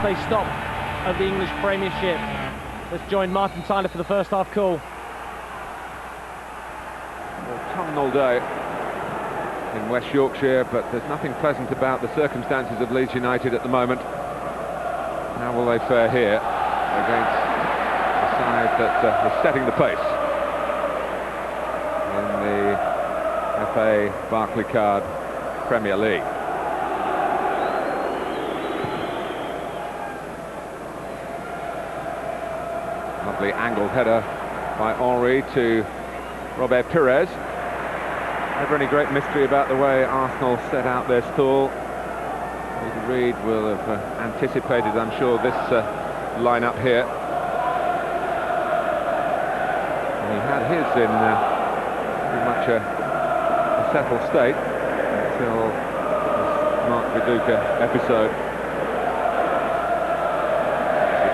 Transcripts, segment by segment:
Saturday stop of the English Premiership. Let's join Martin Tyler for the first half call. Autumnal day in West Yorkshire, but there's nothing pleasant about the circumstances of Leeds United at the moment. How will they fare here against a side that is setting the pace in the FA Barclaycard Premier League? Lovely angled header by Henry to Robert Pires. Never any great mystery about the way Arsenal set out their stall. Peter Reid will have anticipated, I'm sure, this lineup here. And he had his in pretty much a settled state until this Mark Viduka episode.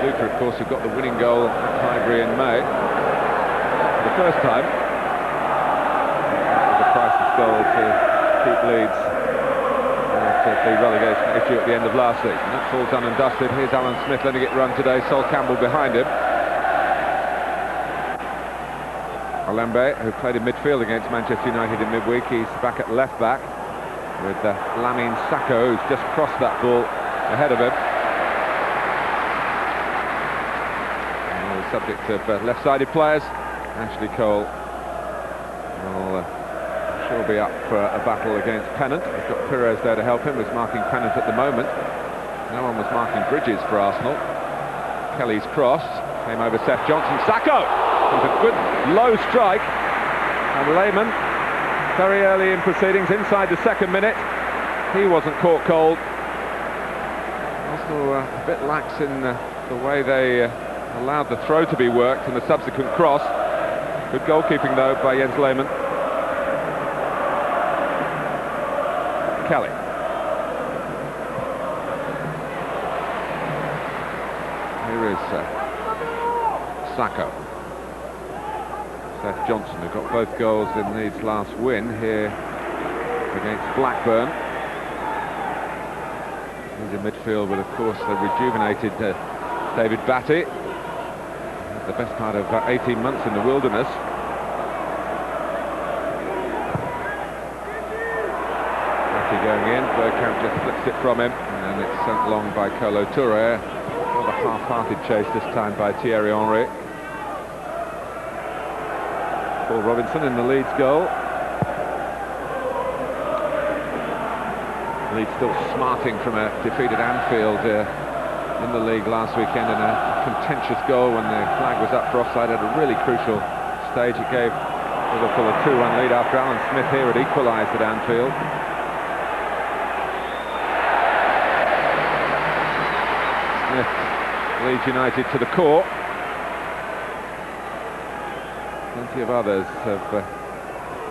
Viduka, of course, who got the winning goal at Highbury in May for the first time. That was a priceless goal to keep Leeds the relegation issue at the end of last season. That falls done and dusted. Here's Alan Smith letting it run today. Sol Campbell behind him. Olembe, who played in midfield against Manchester United in midweek, he's back at left back with Lamine Sacco, who's just crossed that ball ahead of him. And the subject of left-sided players, Ashley Cole will will be up for a battle against Pennant. He's got Pires there to help him. He's marking Pennant at the moment. No one was marking Bridges for Arsenal. Kelly's cross came over Seth Johnson. Sacco! It was a good low strike. And Lehmann, very early in proceedings, inside the second minute. He wasn't caught cold. Arsenal a bit lax in the way they allowed the throw to be worked and the subsequent cross. Good goalkeeping though by Jens Lehmann. Kelly. Here is Sacco. Seth Johnson, who got both goals in Leeds' last win here against Blackburn. He's in midfield with, of course, the rejuvenated David Batty. The best part of 18 months in the wilderness. Going in, Bergkamp just flips it from him, and it's sent long by Kolo Touré. Not a half-hearted chase this time by Thierry Henry. Paul Robinson in the Leeds goal. Leeds still smarting from a defeat at Anfield in the league last weekend, and a contentious goal when the flag was up for offside at a really crucial stage. It gave Liverpool a 2-1 lead after Alan Smith here had equalised at Anfield. Leeds United to the core. Plenty of others have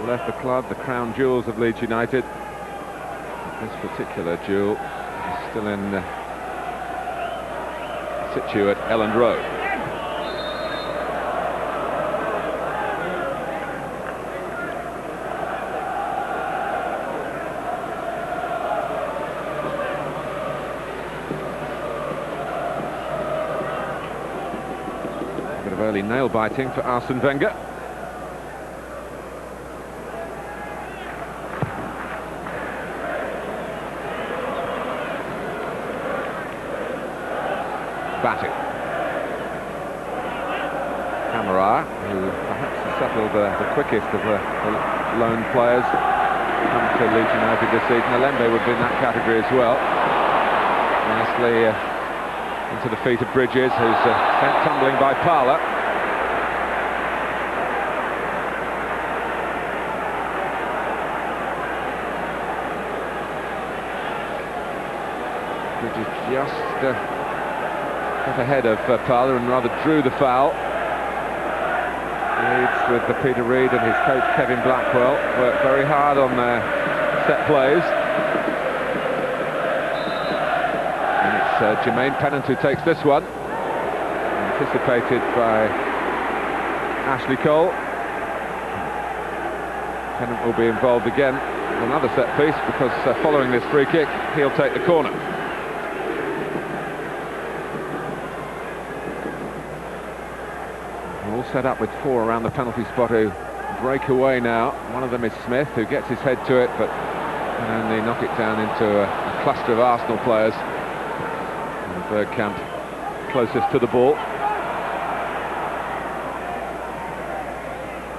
left the club, the crown jewels of Leeds United. This particular jewel is still in situ at Elland Road. Early nail-biting for Arsene Wenger. Batty. Camara, who perhaps has settled the quickest of the lone players come to Leeds United this season. Olembe would be in that category as well. Nicely into the feet of Bridges, who's sent tumbling by Parler. Bridges just got ahead of Parler and rather drew the foul. Leeds with Peter Reid and his coach Kevin Blackwell worked very hard on their set plays. Jermaine Pennant who takes this one, anticipated by Ashley Cole. Pennant will be involved again with another set piece because following this free kick he'll take the corner. All set up with 4 around the penalty spot who break away now. One of them is Smith, who gets his head to it, but can only knock it down into a cluster of Arsenal players. And Bergkamp closest to the ball.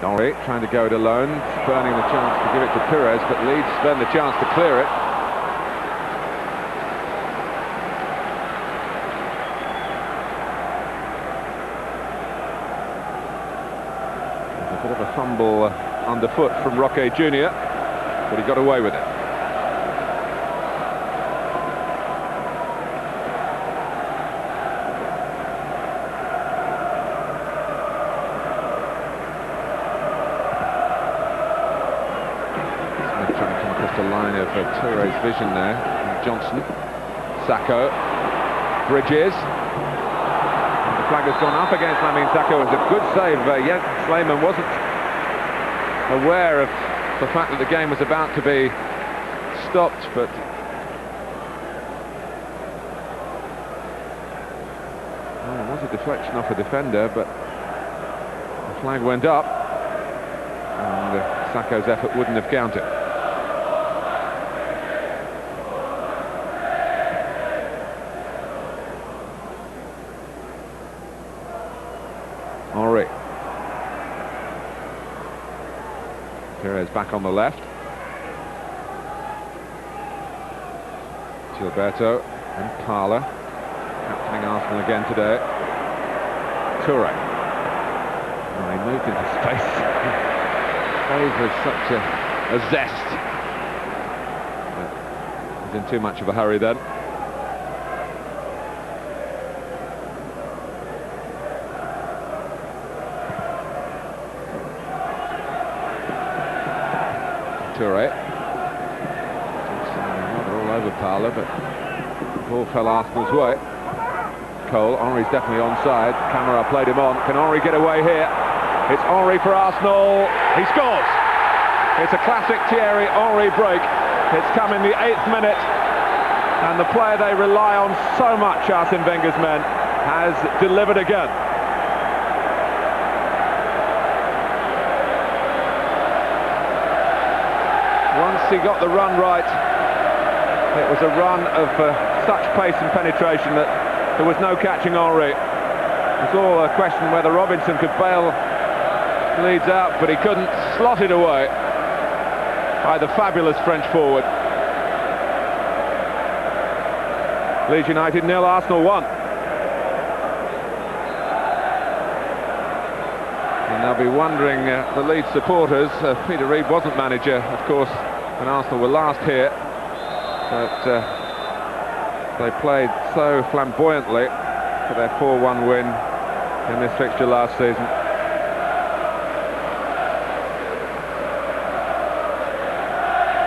Henry trying to go it alone, spurning the chance to give it to Pires, but Leeds spurn the chance to clear it. There's a bit of a fumble underfoot from Roque Jr., but he got away with it. The line of Touré's vision there. Johnson, Sakho, Bridges. The flag has gone up against Lamine Sakho. It was a good save. Jens Lehmann wasn't aware of the fact that the game was about to be stopped, but it was a deflection off a defender, but the flag went up and Sakho's effort wouldn't have counted. Henry. Pires back on the left. Gilberto and Parla, captaining Arsenal again today. Touré. Oh, he moved into space. Plays with such a zest. But he's in too much of a hurry then. Touré. They're all over Parla, but the ball fell Arsenal's way. Cole, Henry's definitely onside. Camara played him on. Can Henry get away here? It's Henry for Arsenal. He scores! It's a classic Thierry Henry break. It's come in the 8th minute, and the player they rely on so much, Arsene Wenger's men, has delivered again. Once he got the run right, it was a run of such pace and penetration that there was no catching Henry. It was all a question whether Robinson could bail Leeds out, but he couldn't. Slotted away by the fabulous French forward. Leeds United 0, Arsenal 1. And they'll be wondering, the Leeds supporters, Peter Reid wasn't manager, of course, when Arsenal were last here, but they played so flamboyantly for their 4-1 win in this fixture last season.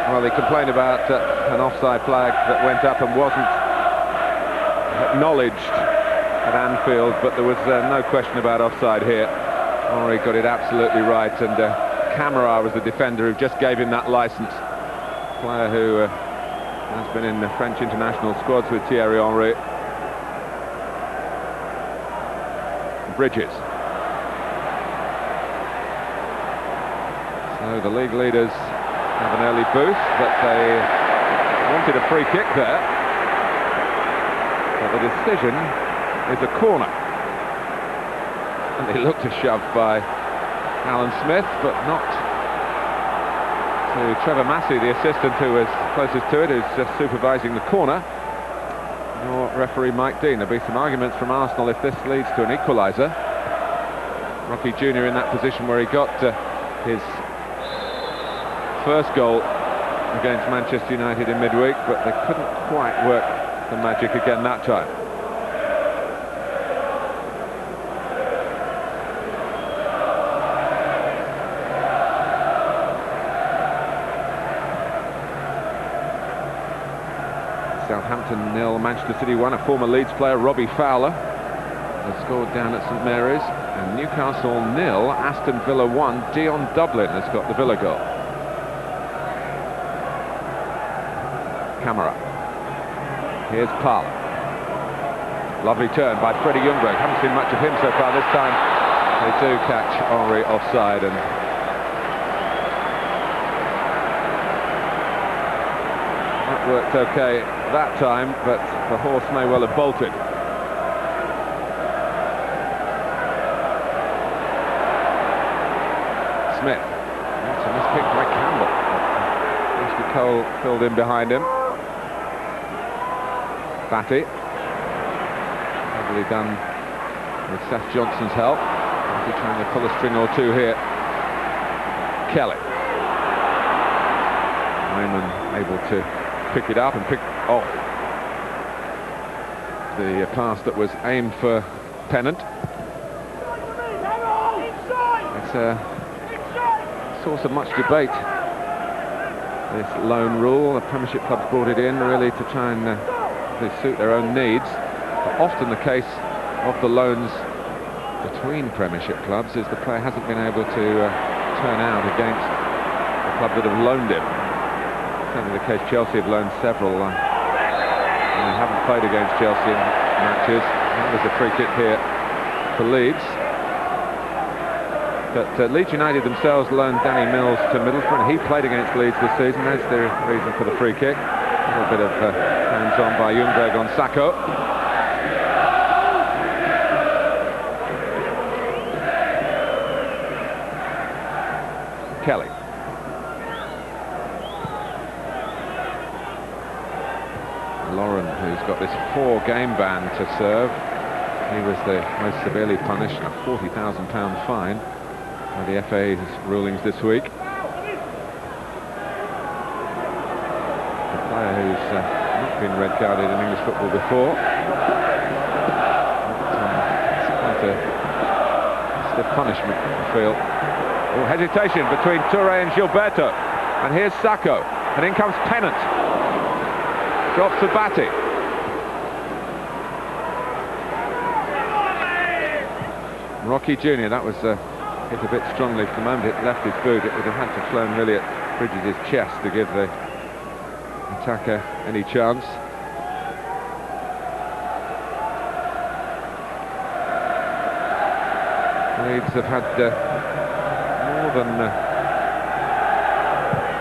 Well, he complained about an offside flag that went up and wasn't acknowledged at Anfield, but there was no question about offside here. Henry got it absolutely right, and Camara was the defender who just gave him that licence. Player who has been in the French international squads with Thierry Henry. Bridges. So the league leaders have an early boost, but they wanted a free kick there. But the decision is a corner. And they looked a shove by Alan Smith, but not to Trevor Massey, the assistant who was closest to it, who's just supervising the corner, nor referee Mike Dean. There'll be some arguments from Arsenal if this leads to an equaliser. Roque Jr. in that position where he got his first goal against Manchester United in midweek, but they couldn't quite work the magic again that time. Southampton 0, Manchester City 1. A former Leeds player, Robbie Fowler, has scored down at St Mary's. And Newcastle 0, Aston Villa 1. Dion Dublin has got the Villa goal. Camara. Here's Parla. Lovely turn by Freddie Ljungberg. Haven't seen much of him so far this time. they do catch Henry offside, and that worked okay that time, but the horse may well have bolted. Smith. That's a mispick by Campbell. Mr. Cole filled in behind him. Batty. Heavily done with Seth Johnson's help. Batty trying to pull a string or two here. Kelly. Hyman able to pick it up and pick off the pass that was aimed for Pennant. It's a source of much debate, this loan rule. The Premiership clubs brought it in really to try and suit their own needs. But often the case of the loans between Premiership clubs is the player hasn't been able to turn out against the club that have loaned him. Certainly the case. Chelsea have loaned several and they haven't played against Chelsea in matches. That was a free kick here for Leeds. But Leeds United themselves loaned Danny Mills to Middlesbrough, and he played against Leeds this season. That's the reason for the free kick. A little bit of hands-on by Ljungberg on Sacco. Kelly. Lauren, who's got this 4-game ban to serve. He was the most severely punished, a £40,000 fine by the FA's rulings this week. The player who's not been red-carded in English football before. It's quite a stiff punishment, I feel. Oh, hesitation between Touré and Gilberto. And here's Sacco. And in comes Pennant. Drops to Batty. Rocky Jr., that was hit a bit strongly. For the moment it left his boot. It would have had to have flown really at Bridges' chest to give the attacker any chance. Leeds have had more than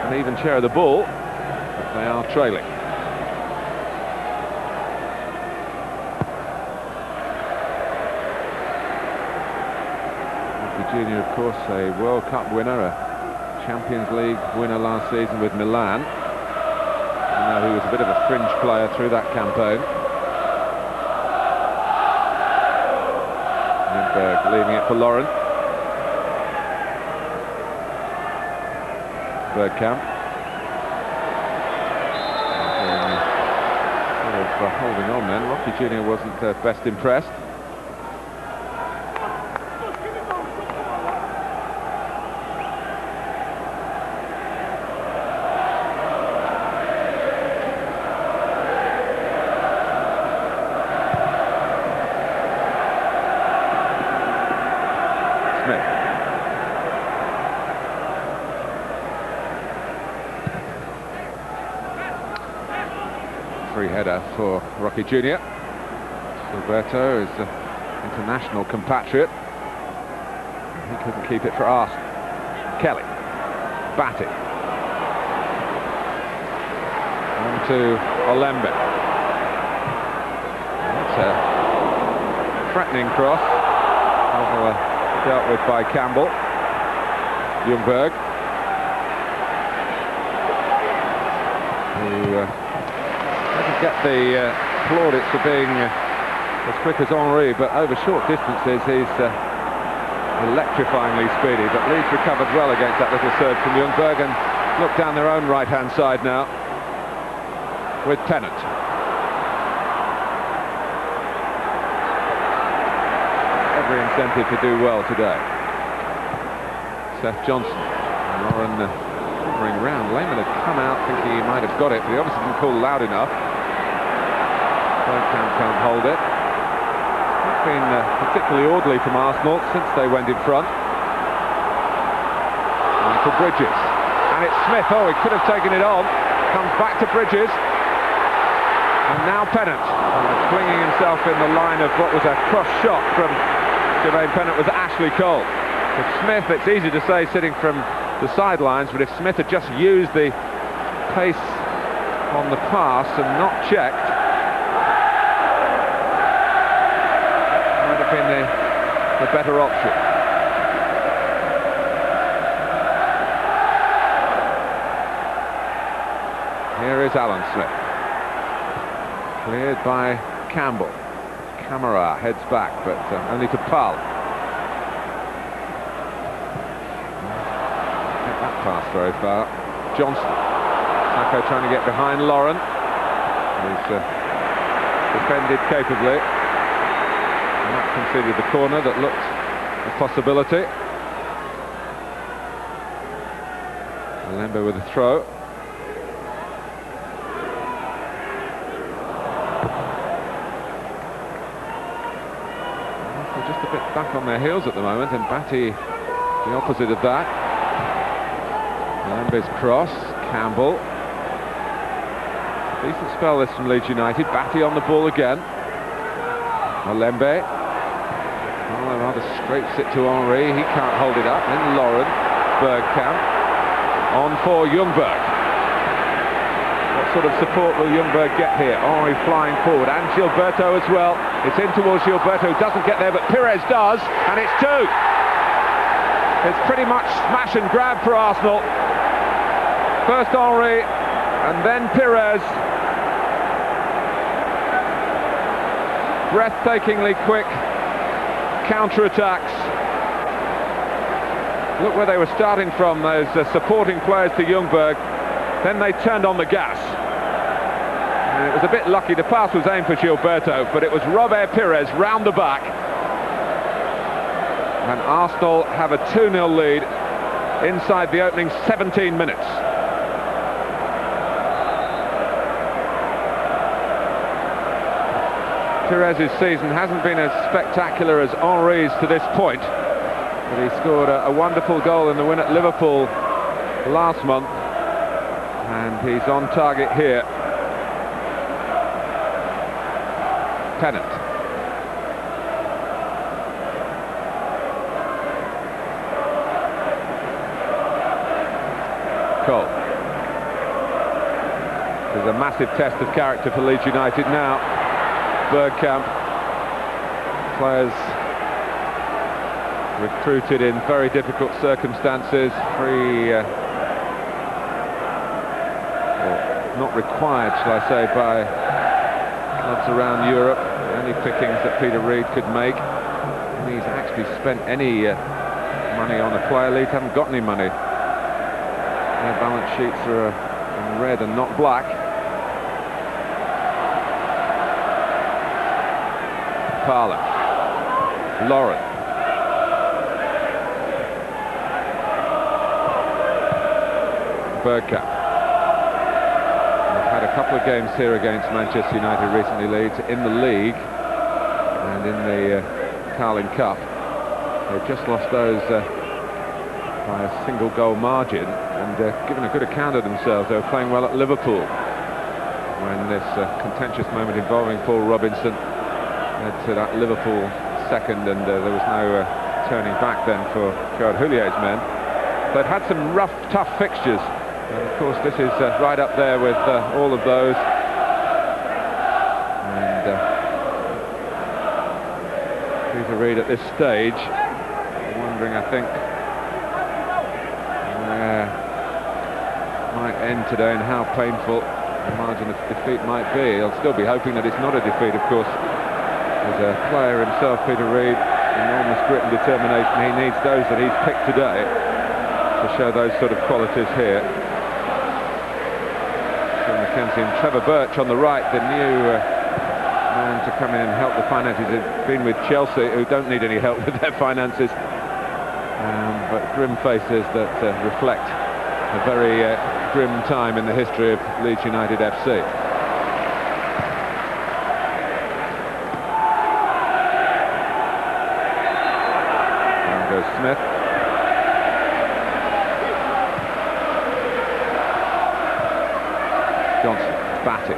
an even share of the ball, but they are trailing. Junior, of course, a World Cup winner, a Champions League winner last season with Milan. I know he was a bit of a fringe player through that campaign. Ljungberg leaving it for Lauren. Bergkamp. Sort of holding on then. Rocky Jr. wasn't best impressed. Free header for Rocky Jr. Gilberto is an international compatriot. He couldn't keep it for Arsenal. Kelly. Batty. On to Olembe. That's a threatening cross. Dealt with by Campbell. Ljungberg. Who doesn't get the plaudits for being as quick as Henry, but over short distances he's electrifyingly speedy. But Leeds recovered well against that little surge from Ljungberg and look down their own right-hand side now with Pennant. Every incentive to do well today. Seth Johnson. Lauren hovering round. Lehman had come out thinking he might have got it, but he obviously didn't call loud enough. Bergkamp can't hold it. It's been particularly orderly from Arsenal since they went in front. Michael Bridges. And it's Smith. Oh, he could have taken it on. Comes back to Bridges. And now Pennant. Flinging himself in the line of what was a cross shot from Jermaine Pennant was Ashley Cole. If Smith, it's easy to say sitting from the sidelines, but if Smith had just used the pace on the pass and not checked, might have been the better option. Here is Alan Smith. Cleared by Campbell. Camara heads back, but only to Pal. Get that pass very far. Johnson. Sacco trying to get behind Lauren. He's defended capably. And that conceded the corner that looked a possibility. Lembe with a throw. Just a bit back on their heels at the moment, and Batty the opposite of that. Lembe's cross, Campbell. Decent spell this from Leeds United. Batty on the ball again. Lembe. Oh, rather scrapes it to Henry. He can't hold it up. Then Lauren. Bergkamp. On for Ljungberg. What sort of support will Ljungberg get here? Henry flying forward, and Gilberto as well. It's in towards Gilberto, doesn't get there, but Pires does, and it's 2. It's pretty much smash and grab for Arsenal. First Henry, and then Pires. Breathtakingly quick counter-attacks. Look where they were starting from, those supporting players to Ljungberg. Then they turned on the gas. And it was a bit lucky, the pass was aimed for Gilberto, but it was Robert Pires round the back. And Arsenal have a 2-0 lead inside the opening 17 minutes. Pires' season hasn't been as spectacular as Henry's to this point, but he scored a wonderful goal in the win at Liverpool last month, and he's on target here. Pennant. Cole. There's a massive test of character for Leeds United now. Bergkamp. Players recruited in very difficult circumstances. Not required, shall I say, by clubs around Europe. The only pickings that Peter Reid could make. And he's actually spent any money on a player. Leeds haven't got any money. Their balance sheets are in red and not black. Parler. Lauren. Bergkamp. They've had a couple of games here against Manchester United recently, Leeds, in the league and in the Carling Cup. They've just lost those by a single goal margin, and given a good account of themselves. They were playing well at Liverpool when this contentious moment involving Paul Robinson led to that Liverpool second, and there was no turning back then for Gerard Houlier's men. They've had some rough, tough fixtures, and of course this is right up there with all of those. And Peter Reid at this stage wondering, I think, where it might end today and how painful the margin of defeat might be. He'll still be hoping that it's not a defeat, of course. As a player himself, Peter Reid, enormous grit and determination. He needs those that he's picked today to show those sort of qualities here. Phil McKenzie and Trevor Birch on the right, the new man to come in and help the finances. He's been with Chelsea, who don't need any help with their finances, but grim faces that reflect a very grim time in the history of Leeds United FC. Smith. Johnson, Batty.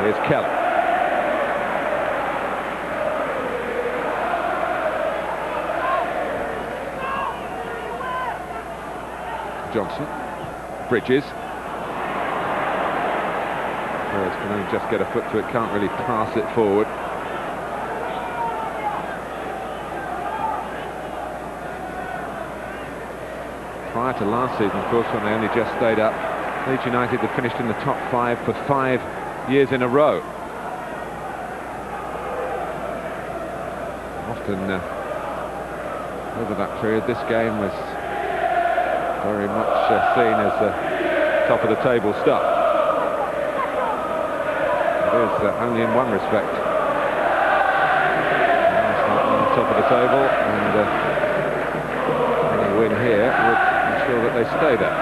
Here's Kelly. Johnson. Bridges. Perez can only just get a foot to it, can't really pass it forward. Prior to last season, of course, when they only just stayed up, Leeds United had finished in the top 5 for 5 years in a row. Often over that period, this game was very much seen as top of the table stuff. It is only in one respect. On the top of the table, and any win here would ensure that they stay there.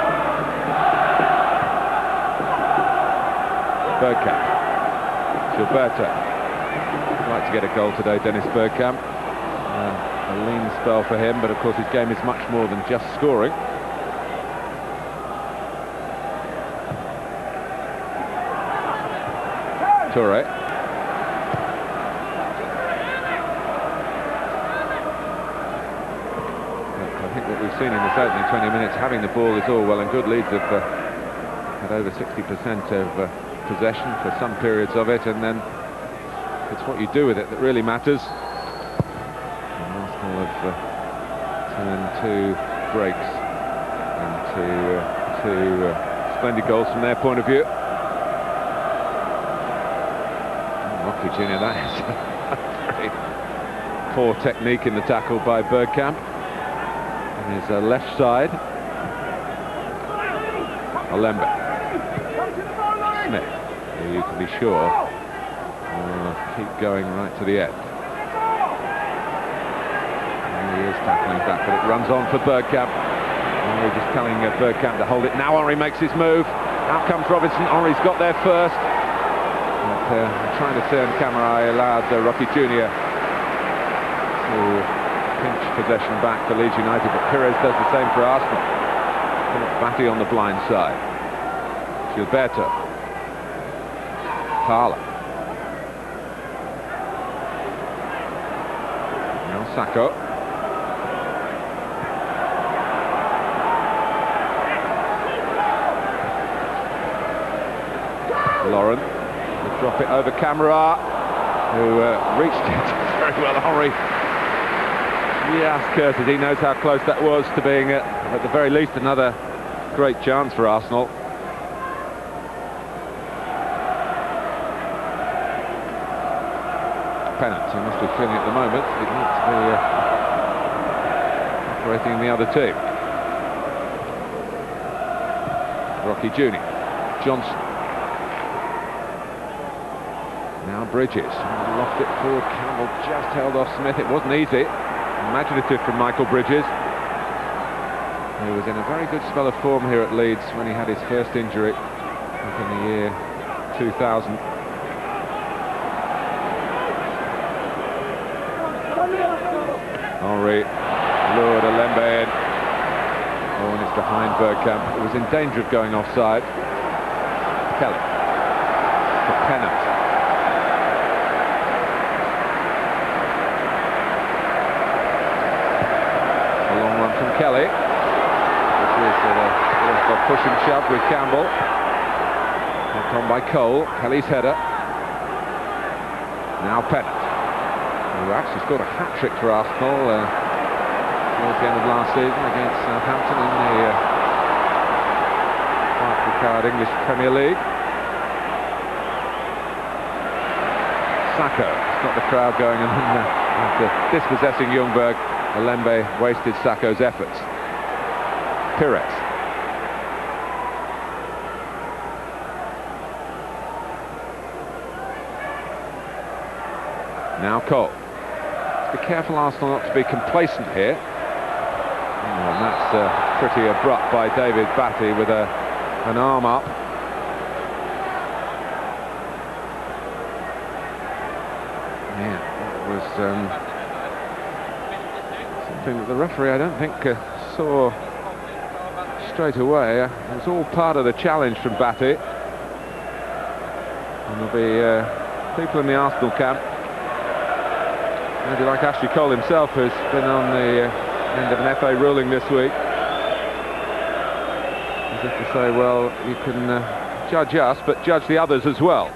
Bergkamp. Gilberto. I'd like to get a goal today, Dennis Bergkamp. A lean spell for him, but of course his game is much more than just scoring. Toure. I think what we've seen in this opening 20 minutes, having the ball is all well and good. Leeds have had over 60% of possession for some periods of it, and then it's what you do with it that really matters. And Arsenal have turned 2 breaks into 2 splendid goals from their point of view. Rocky Jr., that is very poor technique in the tackle by Bergkamp. On his left side, Alembe. Smith, who you can be sure will keep going right to the end. And he is tackling back, but it runs on for Bergkamp. Henry just telling Bergkamp to hold it. Now Henry makes his move. Out comes Robinson. Henry's got there first. But, trying to turn camera, I allowed Rocky Jr. to pinch possession back for Leeds United, but Perez does the same for Arsenal. Batty on the blind side. Gilberto. Parla. Now Sacco. Lauren will drop it over Camara, who reached it very well. Henry just curses. He knows how close that was to being at the very least another great chance for Arsenal. Pennant, he must be feeling at the moment he'd need to be operating in the other team. Rocky Jr. Johnson. Now Bridges. Lost it forward. Campbell just held off Smith. It wasn't easy. Imaginative from Michael Bridges. He was in a very good spell of form here at Leeds when he had his first injury back in the year 2000. Henry lured Alembe in. Oh, and it's behind Bergkamp. It was in danger of going offside. Kelly. For Pennant. A long run from Kelly. Which is a push and shove with Campbell. Knocked on by Cole. Kelly's header. Now Pennant, who actually scored a hat-trick for Arsenal towards the end of last season against Southampton in the Barclaycard English Premier League. Sacco got the crowd going, and then after dispossessing Ljungberg, Alembe wasted Sacco's efforts. Perez. Now Cole. Be careful, Arsenal, not to be complacent here. And that's pretty abrupt by David Batty with an arm up. Yeah, that was something that the referee, I don't think, saw straight away. It was all part of the challenge from Batty. And there'll be people in the Arsenal camp, maybe like Ashley Cole himself, who's been on the end of an FA ruling this week, As if to say, well, you can judge us, but judge the others as well.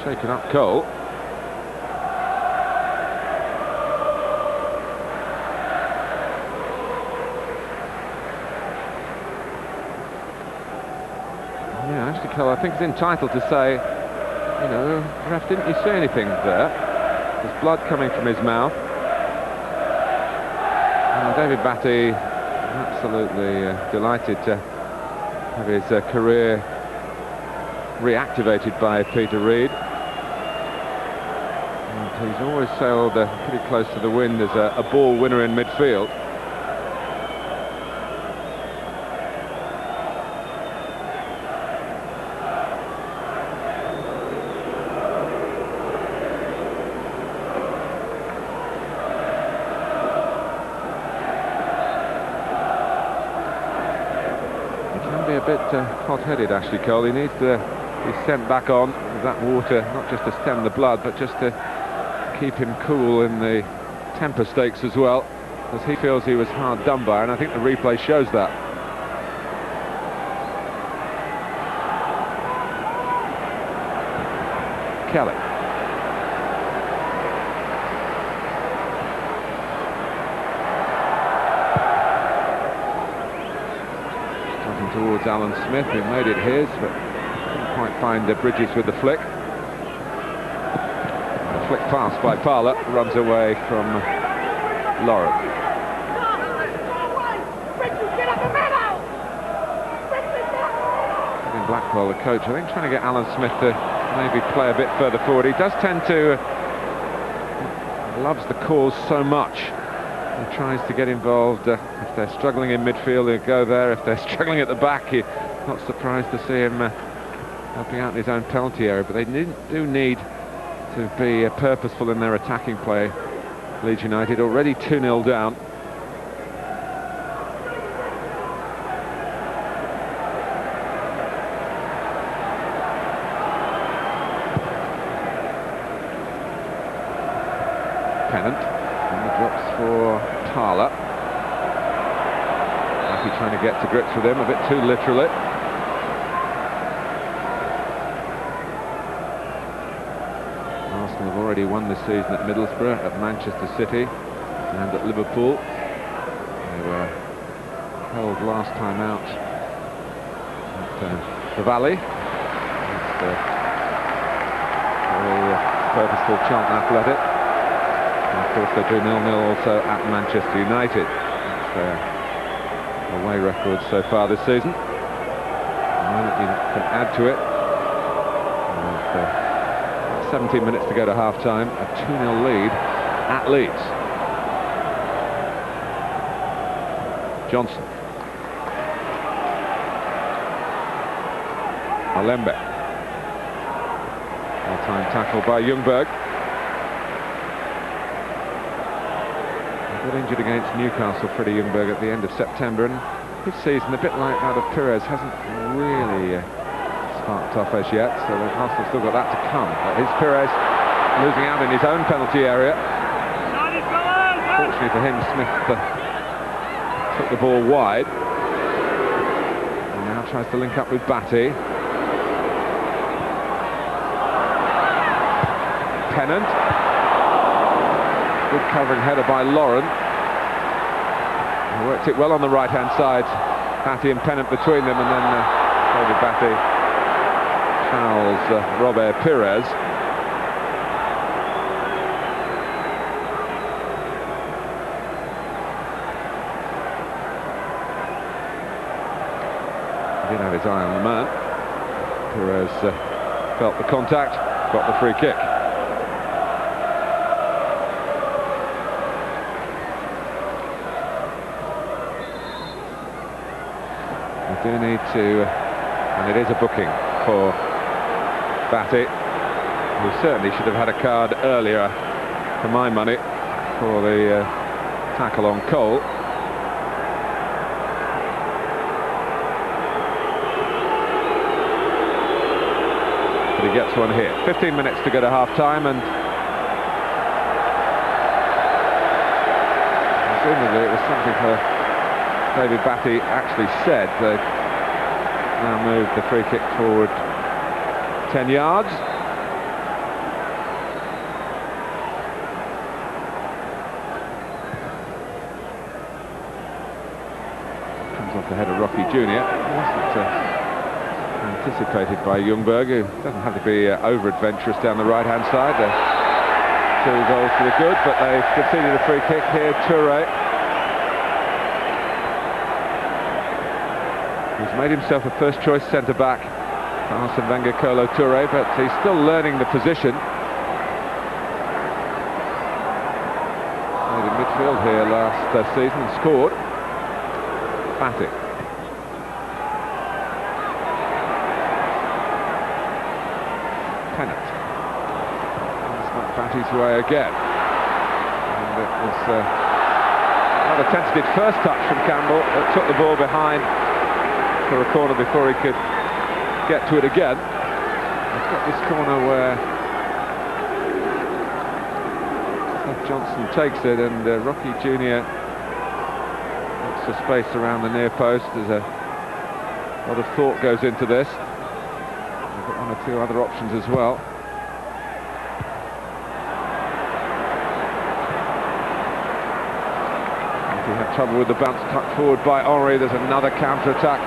Shaken up Cole. Yeah, Ashley Cole, I think, is entitled to say, you know, ref, didn't you see anything there? There's blood coming from his mouth. And David Batty, absolutely delighted to have his career reactivated by Peter Reid. And he's always sailed pretty close to the wind as a ball winner in midfield. A bit hot-headed, Ashley Cole. He needs to be sent back on with that water, not just to stem the blood, but just to keep him cool in the temper stakes as well, as he feels he was hard done by, and I think the replay shows that. Kelly. Towards Alan Smith, who made it his, but couldn't quite find Bridges with the flick. The flick pass by Parler runs away from Lauren. In Blackwell, the coach, I think, trying to get Alan Smith to maybe play a bit further forward. He does tend to loves the cause so much. He tries to get involved. If they're struggling in midfield, he'll go there. If they're struggling at the back, you're not surprised to see him helping out in his own penalty area. But they do need to be purposeful in their attacking play. Leeds United already 2-0 down. Pennant. And the drops for Tala. Happy trying to get to grips with him a bit too literally. Arsenal have already won this season at Middlesbrough, at Manchester City and at Liverpool. They were held last time out at the Valley. It's very purposeful Charlton Athletic. And of course they drew 0-0 also at Manchester United. That's their away record so far this season. And you can add to it. And, 17 minutes to go to half-time, a 2-0 lead at Leeds. Johnson. Malembe. Well-time tackle by Ljungberg. Got injured against Newcastle, Freddie Ljungberg, at the end of September, and his season, a bit like that of Pires, hasn't really sparked off as yet, so Arsenal still got that to come. But here's Pires losing out in his own penalty area. Fortunately for him, Smith took the ball wide. And now tries to link up with Batty. Pennant. Good covering header by Lauren. He worked it well on the right-hand side. Batty and Pennant between them, and then David Batty fouls Robert Pires. He did have his eye on the man. Pires felt the contact, got the free kick. Do need to, and it is a booking for Batty, who certainly should have had a card earlier, for my money, for the tackle on Cole. But he gets one here. 15 minutes to go to half-time, and presumably it was something David Batty actually said. They now moved the free kick forward 10 yards. Comes off the head of Rocky Jr. Wasn't anticipated by Ljungberg, who doesn't have to be over-adventurous down the right-hand side. 2 goals for the good, but they've conceded a free kick here. Toure, who's made himself a first-choice centre-back, Arsene Wenger Kolo Toure, but he's still learning the position. Played in midfield here last season and scored. Batty. Pennant. That's not Batty's way again. And it was not a tentative first touch from Campbell that took the ball behind for a corner before he could get to it again. I've got this corner where Seth Johnson takes it, and Rocky Jr. looks for space around the near post. There's a lot of thought goes into this. They've got 1 or 2 other options as well. He had trouble with the bounce tucked forward by Henry. There's another counter-attack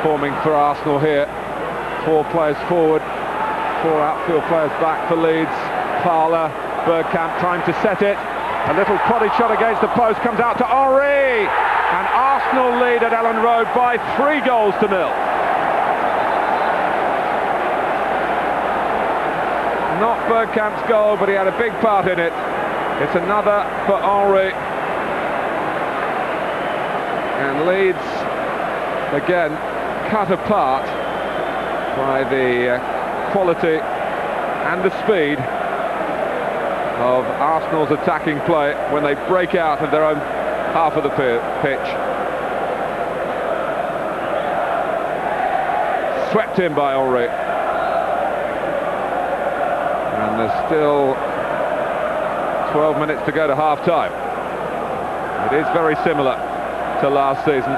forming for Arsenal here. 4 players forward, 4 outfield players back for Leeds. Parler, Bergkamp trying to set it. A little prodded shot against the post, comes out to Henry! And Arsenal lead at Ellen Road by 3 goals to 0. Not Bergkamp's goal, but he had a big part in it. It's another for Henry. And Leeds, again, cut apart by the quality and the speed of Arsenal's attacking play when they break out of their own half of the pitch. Swept in by Henry. And there's still 12 minutes to go to half-time. It is very similar to last season,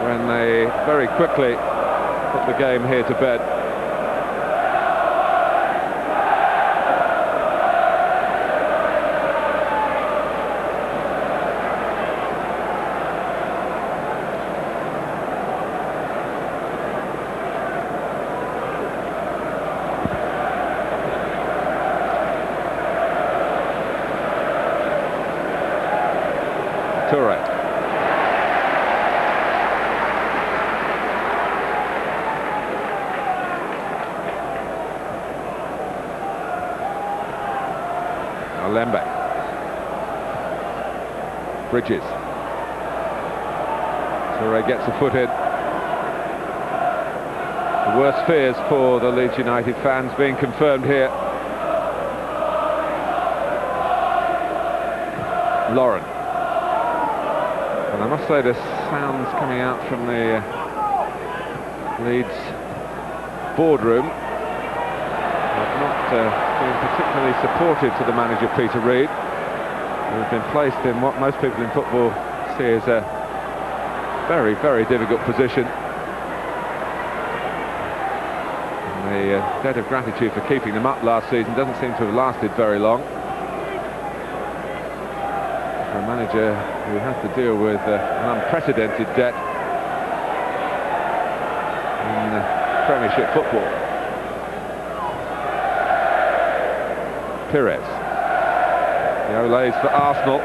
when they very quickly put the game here to bed. Toure. Lembe. Bridges. Toure gets a foot in. The worst fears for the Leeds United fans being confirmed here. Lauren. And I must say the sounds coming out from the Leeds boardroom have not been particularly supportive to the manager Peter Reid, who has been placed in what most people in football see as a very, very difficult position. And the debt of gratitude for keeping them up last season doesn't seem to have lasted very long. For a manager who has to deal with an unprecedented debt in Premiership football. Pires. The Olays for Arsenal.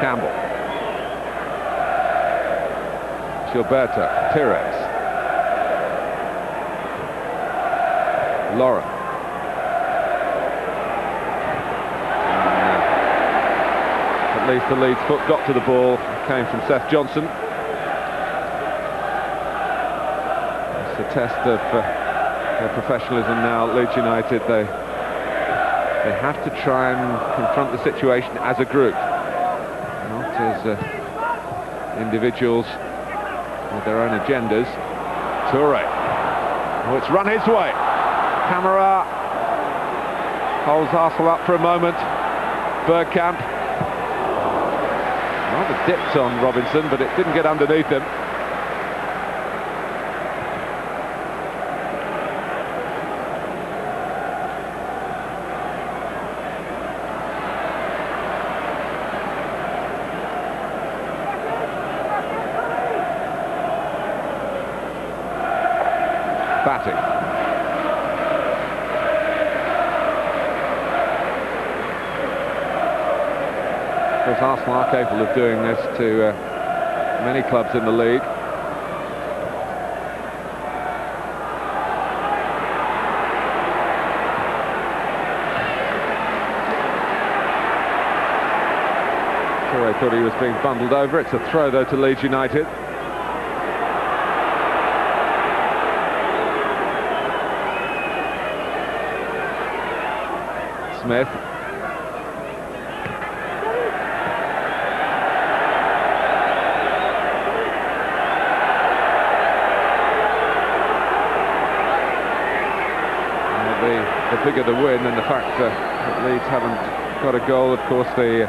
Campbell. Gilberto. Pires. Lauren. At least the Leeds foot got to the ball. It came from Seth Johnson. It's a test of their professionalism now. Leeds United, they have to try and confront the situation as a group, not as individuals with their own agendas. Toure. Oh, it's run his way. Camara holds Arsenal up for a moment. Bergkamp. Rather dipped on Robinson, but it didn't get underneath him. Batting. Because Arsenal are capable of doing this to many clubs in the league. Toure thought he was being bundled over. It's a throw though to Leeds United. Smith. The bigger the win and the fact that Leeds haven't got a goal, of course the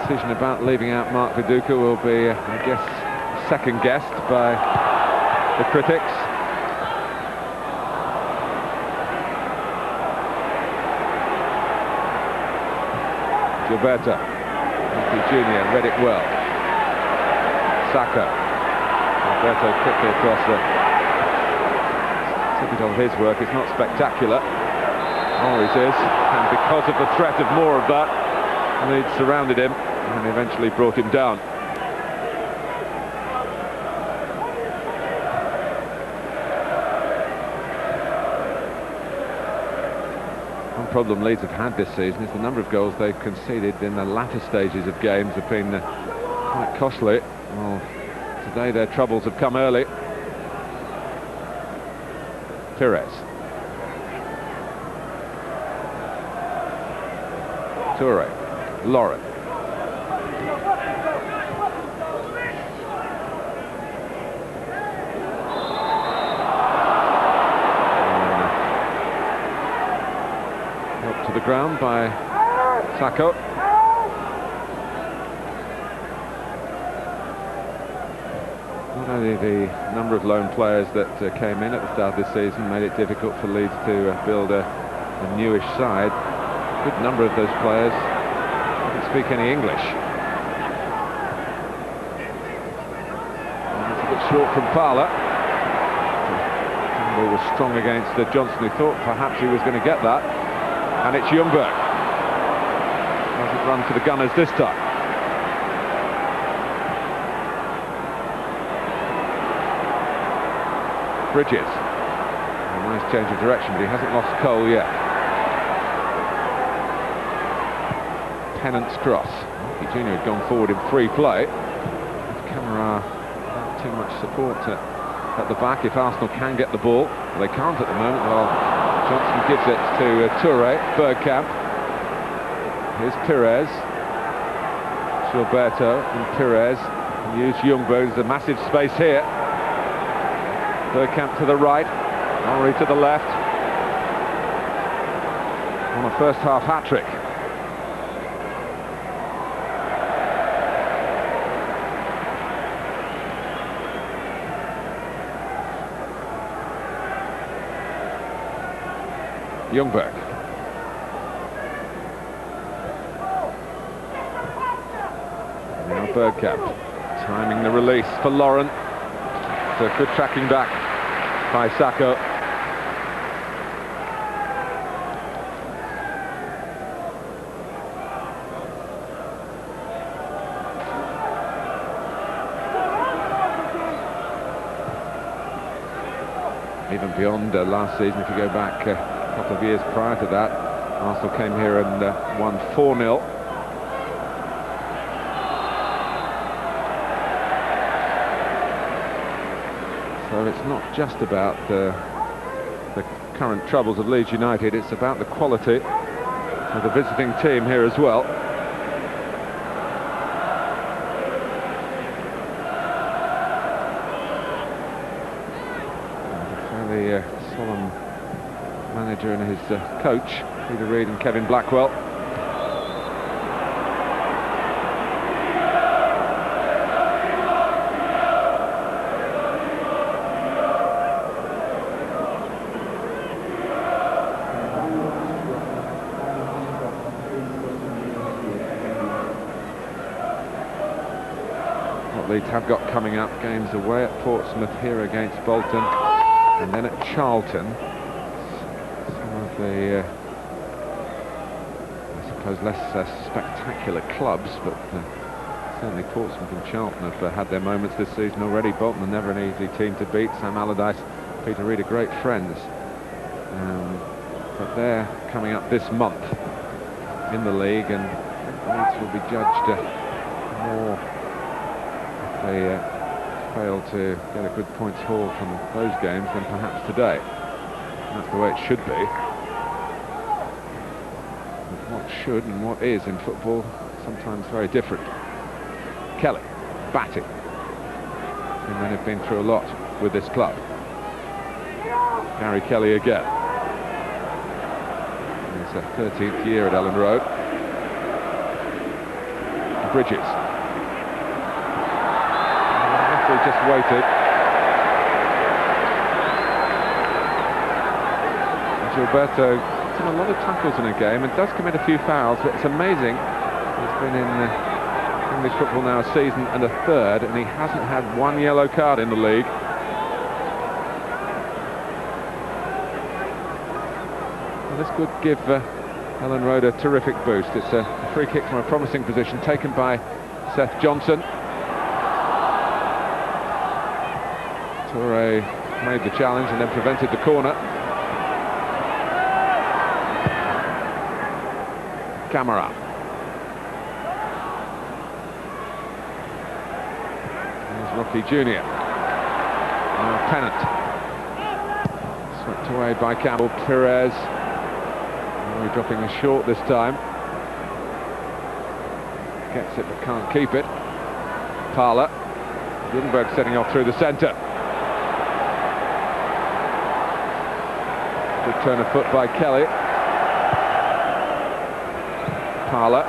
decision about leaving out Mark Viduka will be, I guess, second guessed by the critics. Gilberto, Junior read it well. Saka. Gilberto quickly across the ticket of his work. It's not spectacular. Morris is, and because of the threat of more of that, Leeds surrounded him and eventually brought him down. One problem Leeds have had this season is the number of goals they've conceded in the latter stages of games have been quite costly. Well, today their troubles have come early. Pires. Toure. Lauren. Helped to the ground by Sako. Not only the number of lone players that came in at the start of this season made it difficult for Leeds to build a newish side. A good number of those players didn't speak any English. And it's a bit short from Fowler. The ball was strong against Johnson, who thought perhaps he was going to get that. And it's Ljungberg. Doesn't run for the Gunners this time. Bridges. A nice change of direction, but he hasn't lost Cole yet. Pennant's cross. Marky Junior had gone forward in free play. If Camara without too much support at the back, if Arsenal can get the ball, they can't at the moment. Well, Johnson gives it to Toure. Bergkamp. Here's Pires. Gilberto and Pires. Use Ljungberg. There's a massive space here. Bergkamp to the right, Henry to the left. On a first half hat-trick. Ljungberg. Now Bergkamp. Timing the release for Lauren. So good tracking back by Sako. Even beyond last season, if you go back a couple of years prior to that, Arsenal came here and won 4-0. So it's not just about the current troubles of Leeds United, it's about the quality of the visiting team here as well. manager and his coach, Peter Reid and Kevin Blackwell. What Leeds have got coming up: games away at Portsmouth, here against Bolton, and then at Charlton. Some of the, I suppose, less spectacular clubs, but certainly Portsmouth and Charlton have had their moments this season already. Bolton are never an easy team to beat. Sam Allardyce, Peter Reid are great friends. But they're coming up this month in the league, and Leeds will be judged more if they fail to get a good points haul from those games than perhaps today. And that's the way it should be. But what should and what is in football sometimes very different. Kelly, Batty. Two men have been through a lot with this club. Gary Kelly again. His 13th year at Ellen Road. Bridges. He just waited. Gilberto done a lot of tackles in a game and does commit a few fouls, but it's amazing. He's been in English football now a season and a third, and he hasn't had one yellow card in the league. Well, this could give Ellen Road a terrific boost. It's a free kick from a promising position taken by Seth Johnson. Toure made the challenge and then prevented the corner. Camara. There's Rocky Jr. Pennant. Swept away by Campbell. Perez. We're dropping a short this time. Gets it but can't keep it. Parler. Ljungberg setting off through the centre. Good turn of foot by Kelly. Parler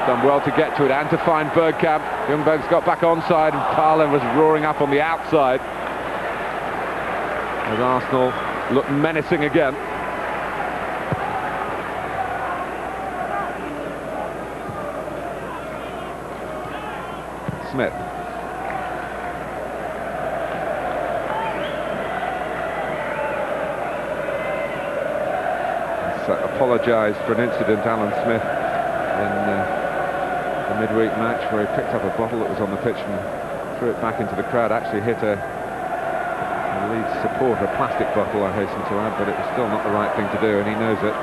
done well to get to it and to find Bergkamp. Ljungberg's got back onside and Parler was roaring up on the outside. As Arsenal look menacing again. Smith. Apologised for an incident, Alan Smith, in the midweek match where he picked up a bottle that was on the pitch and threw it back into the crowd. Actually hit a Leeds supporter, a plastic bottle, I hasten to add, but it was still not the right thing to do, and he knows it.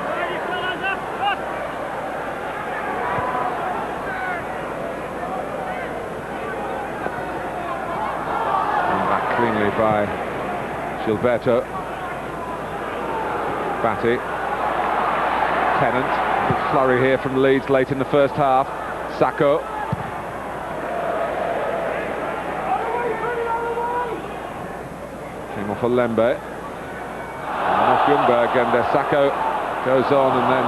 And back cleanly by Gilberto. Batty. Pennant. Good flurry here from Leeds late in the first half. Sacco. Came off a Lembe. Off Ljungberg, and Sacco goes on, and then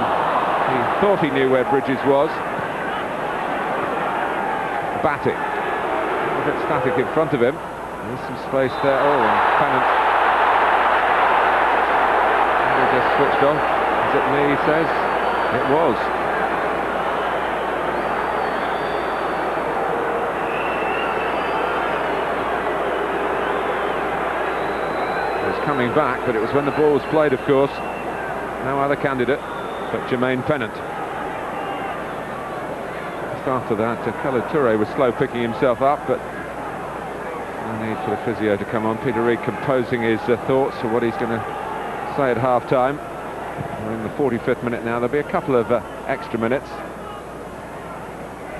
he thought he knew where Bridges was. Batty. A bit static in front of him. There's some space there. Oh, and Pennant. He just switched on. Is it me, he says? It was. It was coming back, but it was when the ball was played, of course. No other candidate but Jermaine Pennant. Just after that, Khaled Toure was slow picking himself up, but no need for the physio to come on. Peter Reid composing his thoughts for what he's going to say at half-time. We're in the 45th minute now. There'll be a couple of extra minutes.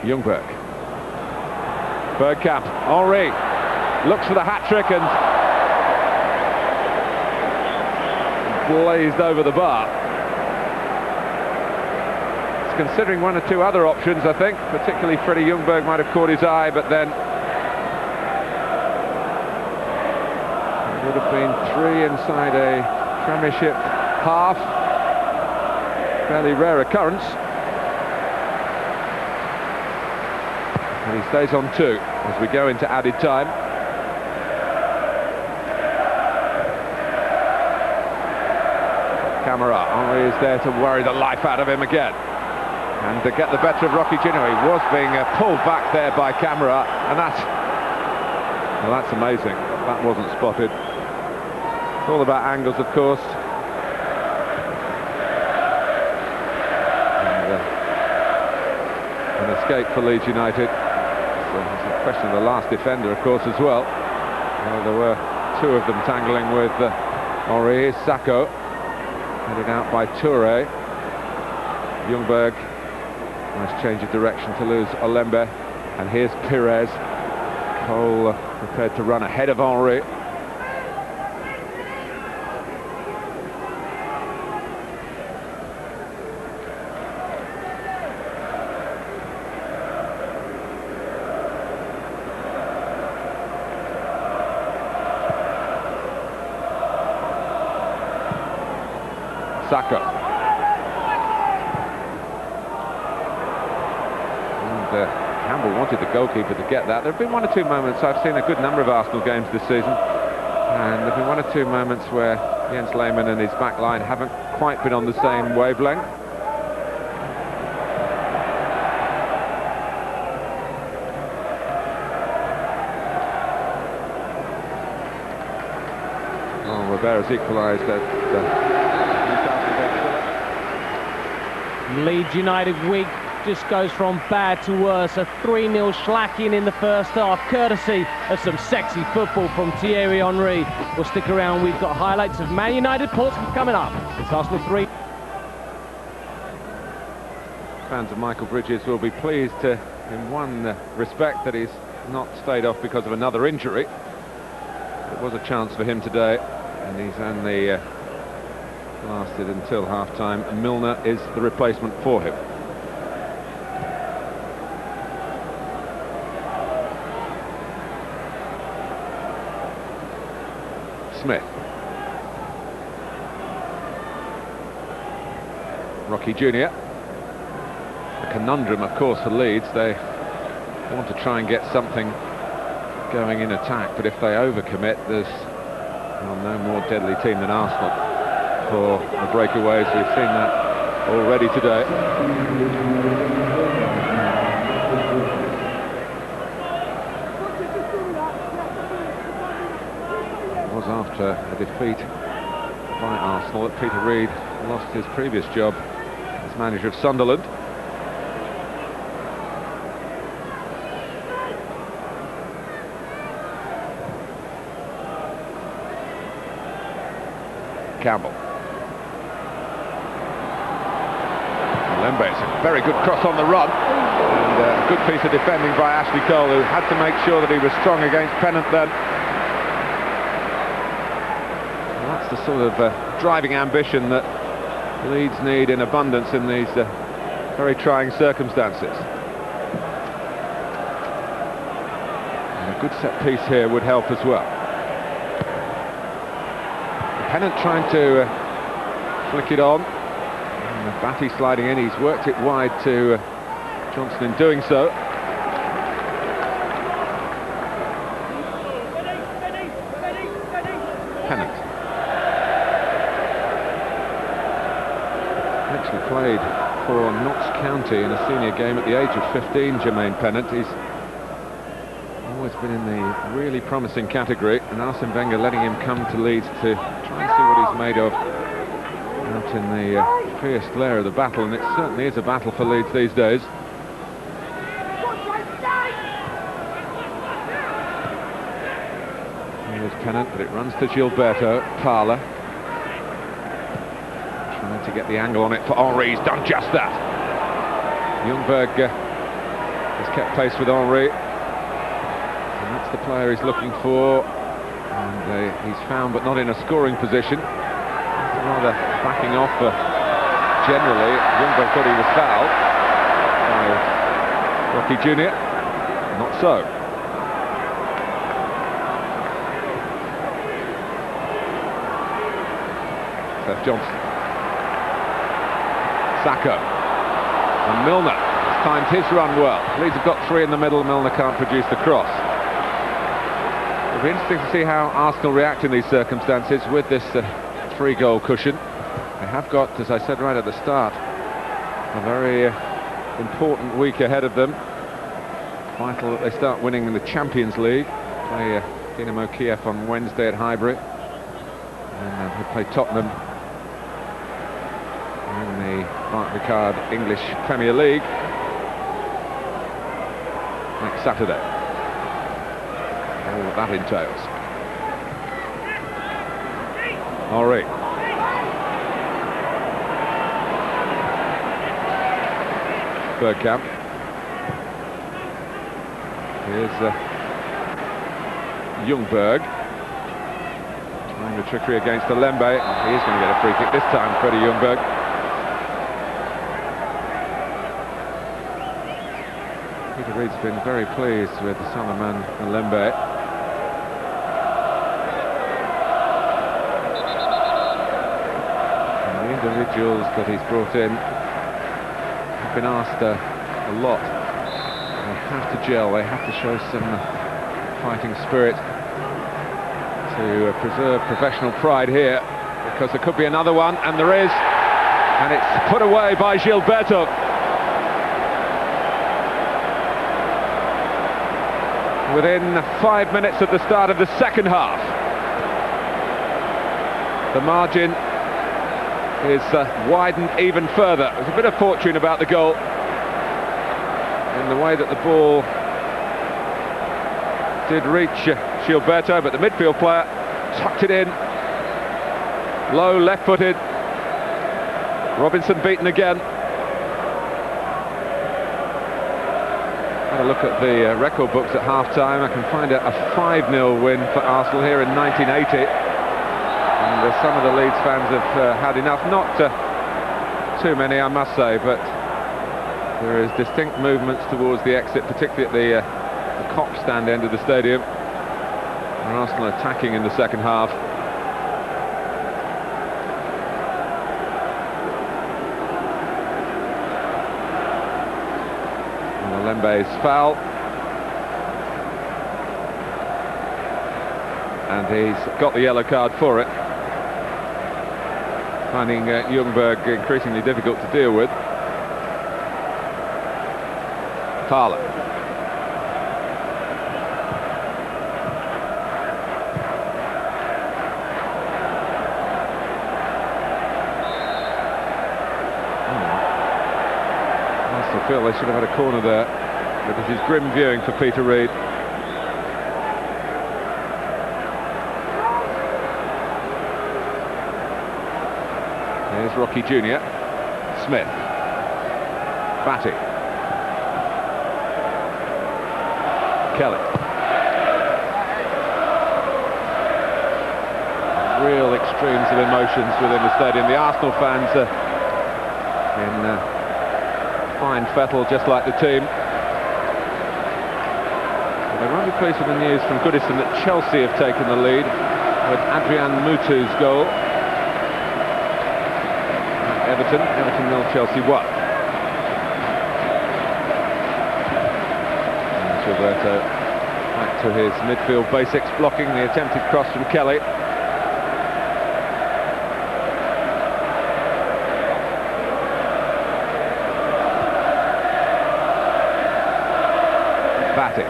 Ljungberg. Bergkamp. Henry looks for the hat-trick and blazed over the bar. He's considering one or two other options, I think. Particularly Freddie Ljungberg might have caught his eye, but then it would have been 3 inside a Premiership half. fairly rare occurrence. And he stays on 2 as we go into added time. Camara, Henry is there to worry the life out of him again. And to get the better of Rocky Jr. He was being pulled back there by Camara, and that's amazing. That wasn't spotted. It's all about angles, of course. And, an escape for Leeds United. So it's a question of the last defender, of course, as well. There were 2 of them tangling with Henry. Here's Sacco, headed out by Toure. Ljungberg, nice change of direction to lose Olembe. And here's Pires. Cole prepared to run ahead of Henry. Sacco. And Campbell wanted the goalkeeper to get that. There have been 1 or 2 moments, I've seen a good number of Arsenal games this season, and there have been 1 or 2 moments where Jens Lehmann and his back line haven't quite been on the same wavelength. Oh, Rivera's equalised at Leeds United week just goes from bad to worse. A 3-0 slacking in the first half, courtesy of some sexy football from Thierry Henry. We'll stick around. We've got highlights of Man United Portsmouth coming up. It's Arsenal 3. Fans of Michael Bridges will be pleased in one respect, that he's not stayed off because of another injury. It was a chance for him today, and he's only lasted until half-time. Milner is the replacement for him. Smith. Rocky Jr. A conundrum, of course, for Leeds. They want to try and get something going in attack, but if they overcommit, there's no more deadly team than Arsenal for the breakaways. We've seen that already today. It was after a defeat by Arsenal that Peter Reid lost his previous job as manager of Sunderland. Campbell. Lembe, it's a very good cross on the run, and a good piece of defending by Ashley Cole, who had to make sure that he was strong against Pennant then. And that's the sort of driving ambition that Leeds need in abundance in these very trying circumstances. And a good set piece here would help as well. Pennant trying to flick it on. And Batty sliding in. He's worked it wide to Johnson in doing so. Pennant. Actually played for Notts County in a senior game at the age of 15, Jermaine Pennant. He's always been in the really promising category, and Arsene Wenger letting him come to Leeds to try and see what he's made of out in the fierce glare of the battle, and it certainly is a battle for Leeds these days. Here's Pennant, but it runs to Gilberto. Parler trying to get the angle on it for Henry. He's done just that. Ljungberg has kept pace with Henry. That's the player he's looking for, and he's found, but not in a scoring position. Rather backing off generally. Ljungberg thought he was fouled by Rocky Jr. Not so. Seth Johnson. Sacco. And Milner has timed his run well. Leeds have got 3 in the middle, Milner can't produce the cross. It'll be interesting to see how Arsenal react in these circumstances with this 3-goal cushion. They have got, as I said right at the start, a very important week ahead of them. Vital that they start winning in the Champions League. Play Dynamo Kiev on Wednesday at Highbury. And they play Tottenham in the Barclaycard English Premier League next Saturday. All that that entails. Henri. Bergkamp. Here's Ljungberg. Trying the trickery against Lembe. He is going to get a free kick this time, Freddie Ljungberg. Peter Reid's been very pleased with Solomon Lembe. And the individuals that he's brought in have been asked a lot. They have to gel, they have to show some fighting spirit to preserve professional pride here, because there could be another one, and there is, and it's put away by Gilberto. Within 5 minutes at the start of the second half, the margin is widened even further. There's a bit of fortune about the goal in the way that the ball did reach Gilberto, but the midfield player tucked it in, low, left-footed. Robinson beaten again. Had a look at the record books at half-time. I can find a 5-0 win for Arsenal here in 1980. And some of the Leeds fans have had enough. Not too many, I must say, but there is distinct movements towards the exit, particularly at the Kop stand end of the stadium. And Arsenal attacking in the second half. And Lembe's foul. And he's got the yellow card for it. Finding Ljungberg increasingly difficult to deal with. Thala. I still feel they should have had a corner there, but this is grim viewing for Peter Reid. Here's Rocky Jr. Smith. Batty. Kelly. Real extremes of emotions within the stadium. The Arsenal fans in fine fettle, just like the team. They won't be pleased with the news from Goodison that Chelsea have taken the lead with Adrian Mutu's goal. Everton 0, Chelsea 1. And Gilberto back to his midfield basics, blocking the attempted cross from Kelly. Batty.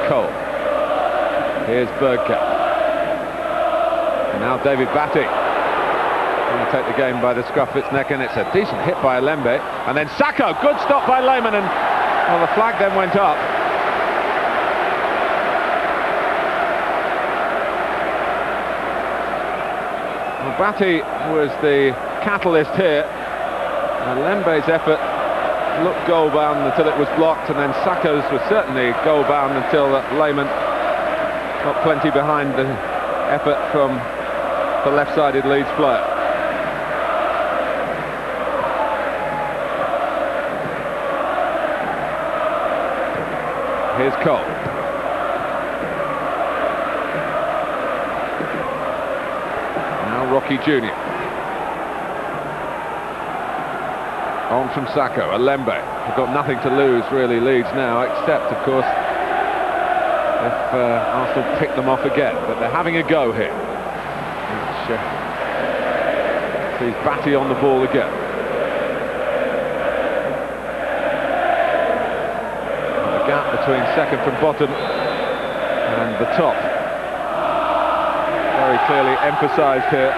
Cole. Here's Bergkamp. And now David Batty. Going to take the game by the scruff of its neck, and it's a decent hit by Lembe. And then Sacco, good stop by Lehmann, and well, the flag then went up. Well, Batty was the catalyst here. And Lembe's effort looked goal-bound until it was blocked, and then Sacco's was certainly goal-bound until Lehmann got plenty behind the effort from the left-sided Leeds player. Here's Cole. Now Rocky Jr. On from Sacco, Alembe. They've got nothing to lose, really, Leeds now, except, of course, if Arsenal pick them off again. But they're having a go here. Sees Batty on the ball again. The gap between second from bottom and the top very clearly emphasised here.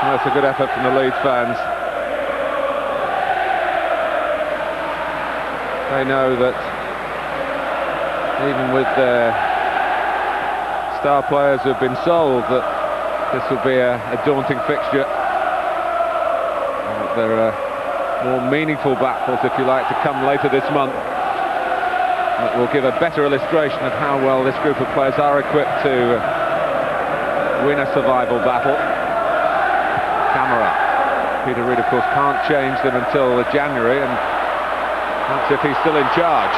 Well, it's a good effort from the Leeds fans. They know that even with their star players who've been sold, that this will be a daunting fixture. There are more meaningful battles, if you like, to come later this month that will give a better illustration of how well this group of players are equipped to win a survival battle. Camera. Peter Reid, of course, can't change them until January, and that's if he's still in charge.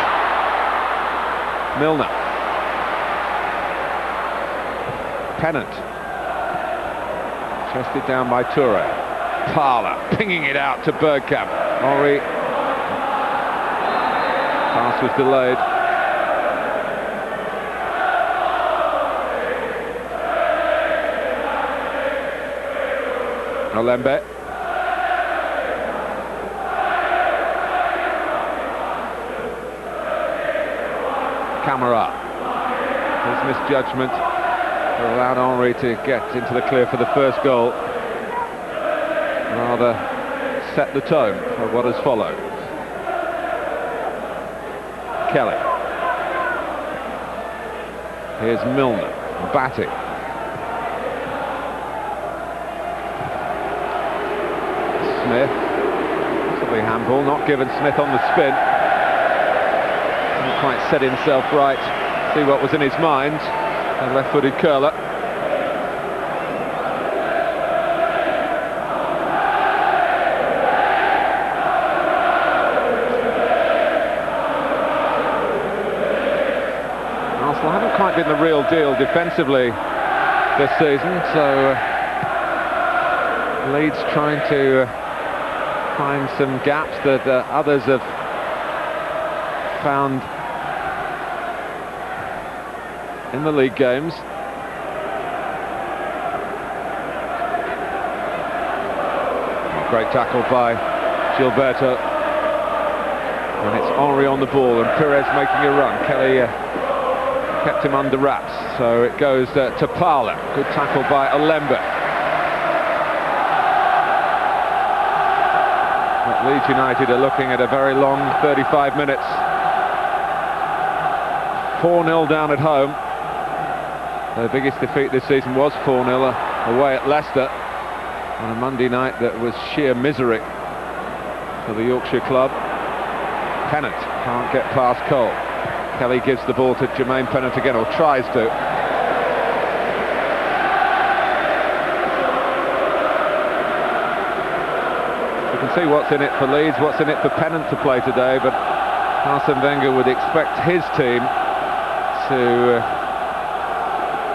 Milner. Pennant. Chested down by Toure. Parler pinging it out to Bergkamp. Henry. Pass was delayed. Alembe. Camara. His misjudgment allowed Henry to get into the clear for the first goal. Rather set the tone for what has followed. Kelly. Here's Milner. Batty. Smith. Possibly handball, not given. Smith on the spin. Didn't quite set himself right. See what was in his mind. A left-footed curler. Arsenal haven't quite been the real deal defensively this season, so Leeds trying to find some gaps that others have found in the league games. Great tackle by Gilberto. And it's Henry on the ball and Perez making a run. Kelly kept him under wraps, so it goes to Parler. Good tackle by Alembe. But Leeds United are looking at a very long 35 minutes. 4-0 down at home. Their biggest defeat this season was 4-0 away at Leicester on a Monday night that was sheer misery for the Yorkshire club. Pennant can't get past Cole. Kelly gives the ball to Jermaine Pennant again, or tries to. You can see what's in it for Leeds, what's in it for Pennant to play today, but Arsene Wenger would expect his team to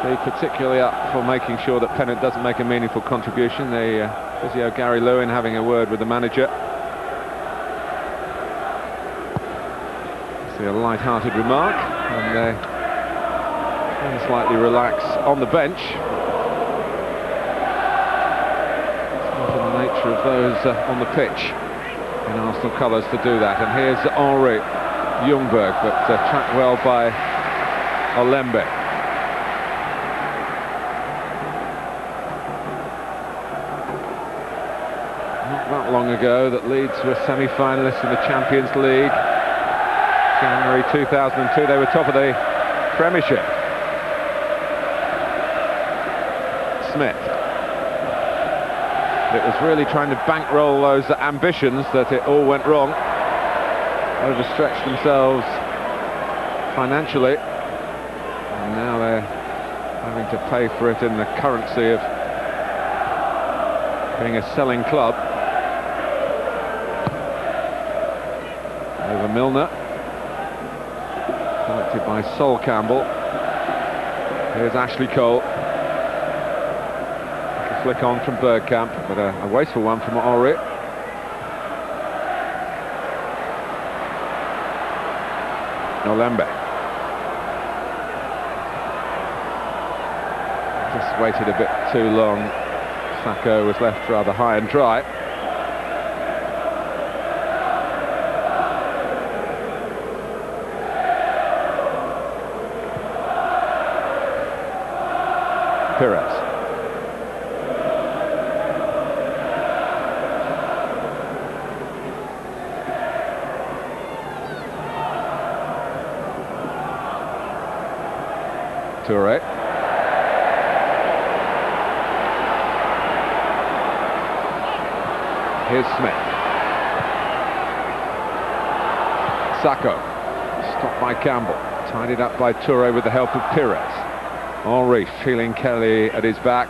be particularly up for making sure that Pennant doesn't make a meaningful contribution. The physio Gary Lewin having a word with the manager. See a light-hearted remark, and slightly relax on the bench. It's not in the nature of those on the pitch in Arsenal colours to do that. And here's Henry Ljungberg, but tracked well by Alembe. Not that long ago that Leeds were semi-finalists in the Champions League. January 2002, they were top of the Premiership. Smith. It was really trying to bankroll those ambitions that it all went wrong. Overstretched themselves financially, and now they're having to pay for it in the currency of being a selling club. Over Milner. Collected by Sol Campbell. Here's Ashley Cole. A flick on from Bergkamp, but a wasteful one from Ori. Nolembe. Just waited a bit too long. Sacco was left rather high and dry. Pires. Toure. Here's Smith. Sacco. Stopped by Campbell. Tidied up by Toure with the help of Pires. Henry feeling Kelly at his back.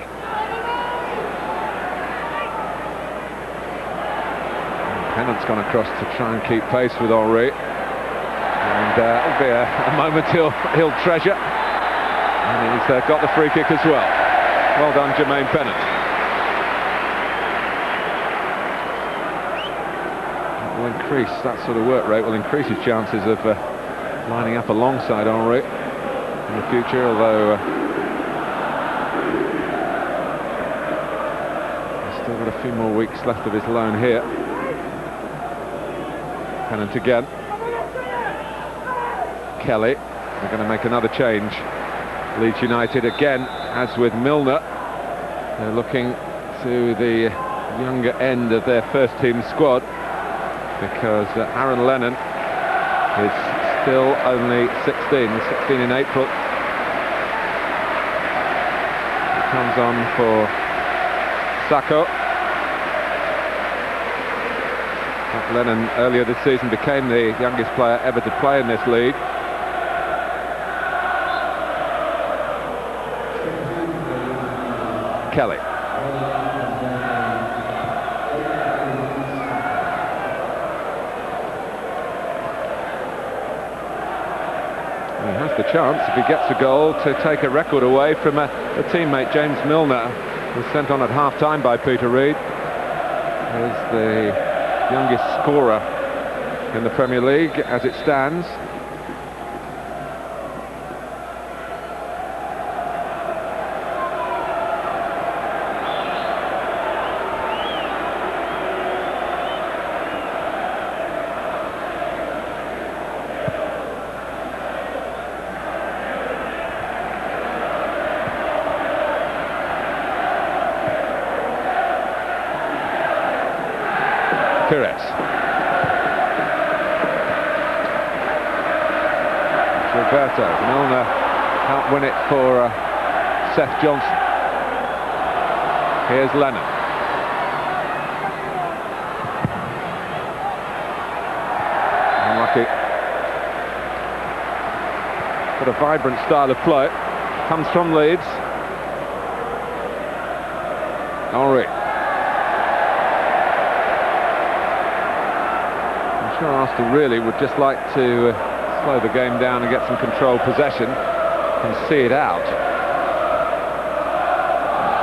Pennant's gone across to try and keep pace with Henry. And it'll be a moment he'll treasure. And he's got the free kick as well. Well done, Jermaine Pennant. That will increase, that sort of work rate will increase his chances of lining up alongside Henry in the future, although he's still got a few more weeks left of his loan here. Pennant again. Kelly, they're going to make another change. Leeds United again, as with Milner, they're looking to the younger end of their first team squad, because Aaron Lennon is still only 16 in April. He comes on for Sacco. Lennon earlier this season became the youngest player ever to play in this league. Kelly. He has the chance, if he gets a goal, to take a record away from a teammate, James Milner, who was sent on at half-time by Peter Reid. He's the youngest scorer in the Premier League as it stands. Pires. Roberto. Milner can't win it for Seth Johnson. Here's Lennon. Unlucky. Got a vibrant style of play. Comes from Leeds. Henry. I'm sure Arsenal really would just like to slow the game down and get some controlled possession and see it out.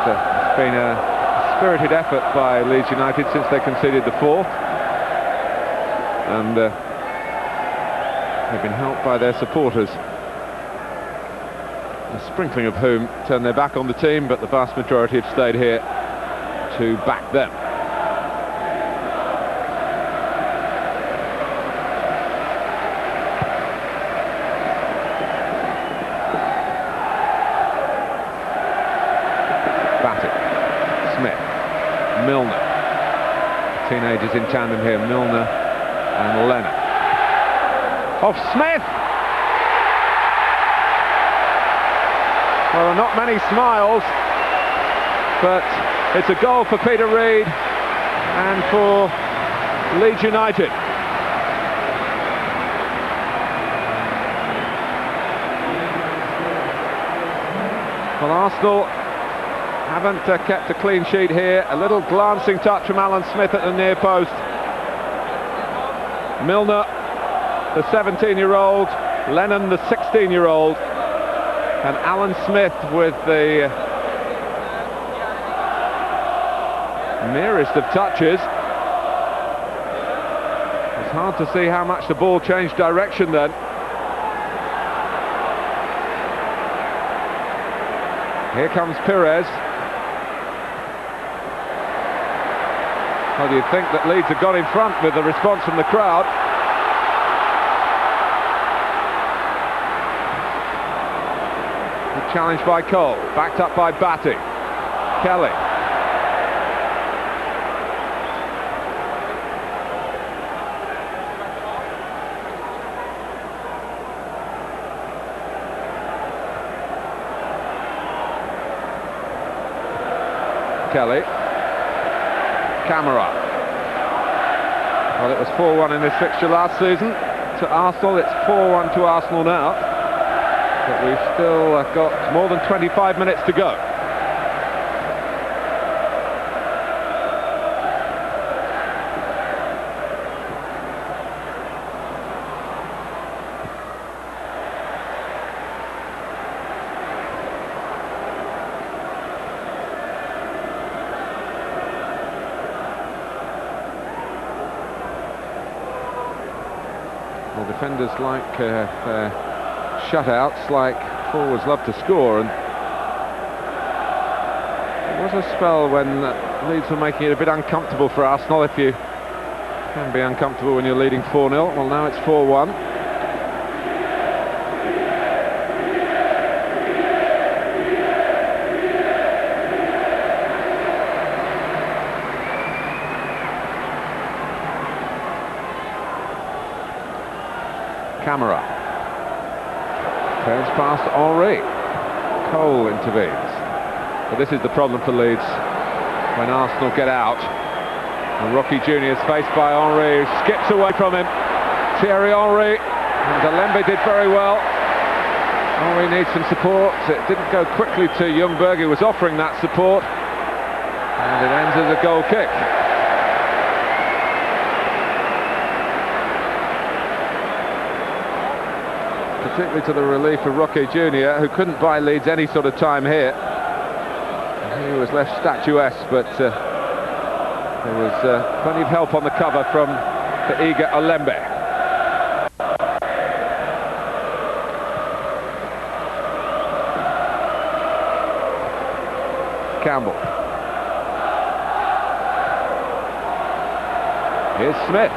It's been a spirited effort by Leeds United since they conceded the fourth, and they've been helped by their supporters, a sprinkling of whom turned their back on the team, but the vast majority have stayed here to back them. Milner. Teenagers in tandem here, Milner and Lennon. Off Smith! Well, not many smiles, but it's a goal for Peter Reid and for Leeds United. Well, Arsenal haven't kept a clean sheet here. A little glancing touch from Alan Smith at the near post. Milner, the 17-year-old, Lennon, the 16-year-old, and Alan Smith with the merest of touches. It's hard to see how much the ball changed direction then. Here comes Pires. Well, you'd think that Leeds had got in front with the response from the crowd. Good challenge by Cole, backed up by Batty. Kelly. Kelly. Camera. Well, it was 4-1 in this fixture last season to Arsenal. It's 4-1 to Arsenal now. But we've still got more than 25 minutes to go. Well, defenders like shutouts, like forwards love to score, and there was a spell when Leeds were making it a bit uncomfortable for Arsenal. If you can be uncomfortable when you're leading 4-0, well, now it's 4-1. Camera turns past Henry. Cole intervenes. But this is the problem for Leeds when Arsenal get out. And Rocky Jr. is faced by Henry, who skips away from him. Thierry Henry, and Alembe did very well. Henry needs some support. It didn't go quickly to Ljungberg, who was offering that support. And it ends as a goal kick. Particularly to the relief of Roque Jr., who couldn't buy Leeds any sort of time here. He was left statuesque, but there was plenty of help on the cover from the eager Alembe. Campbell. Here's Smith.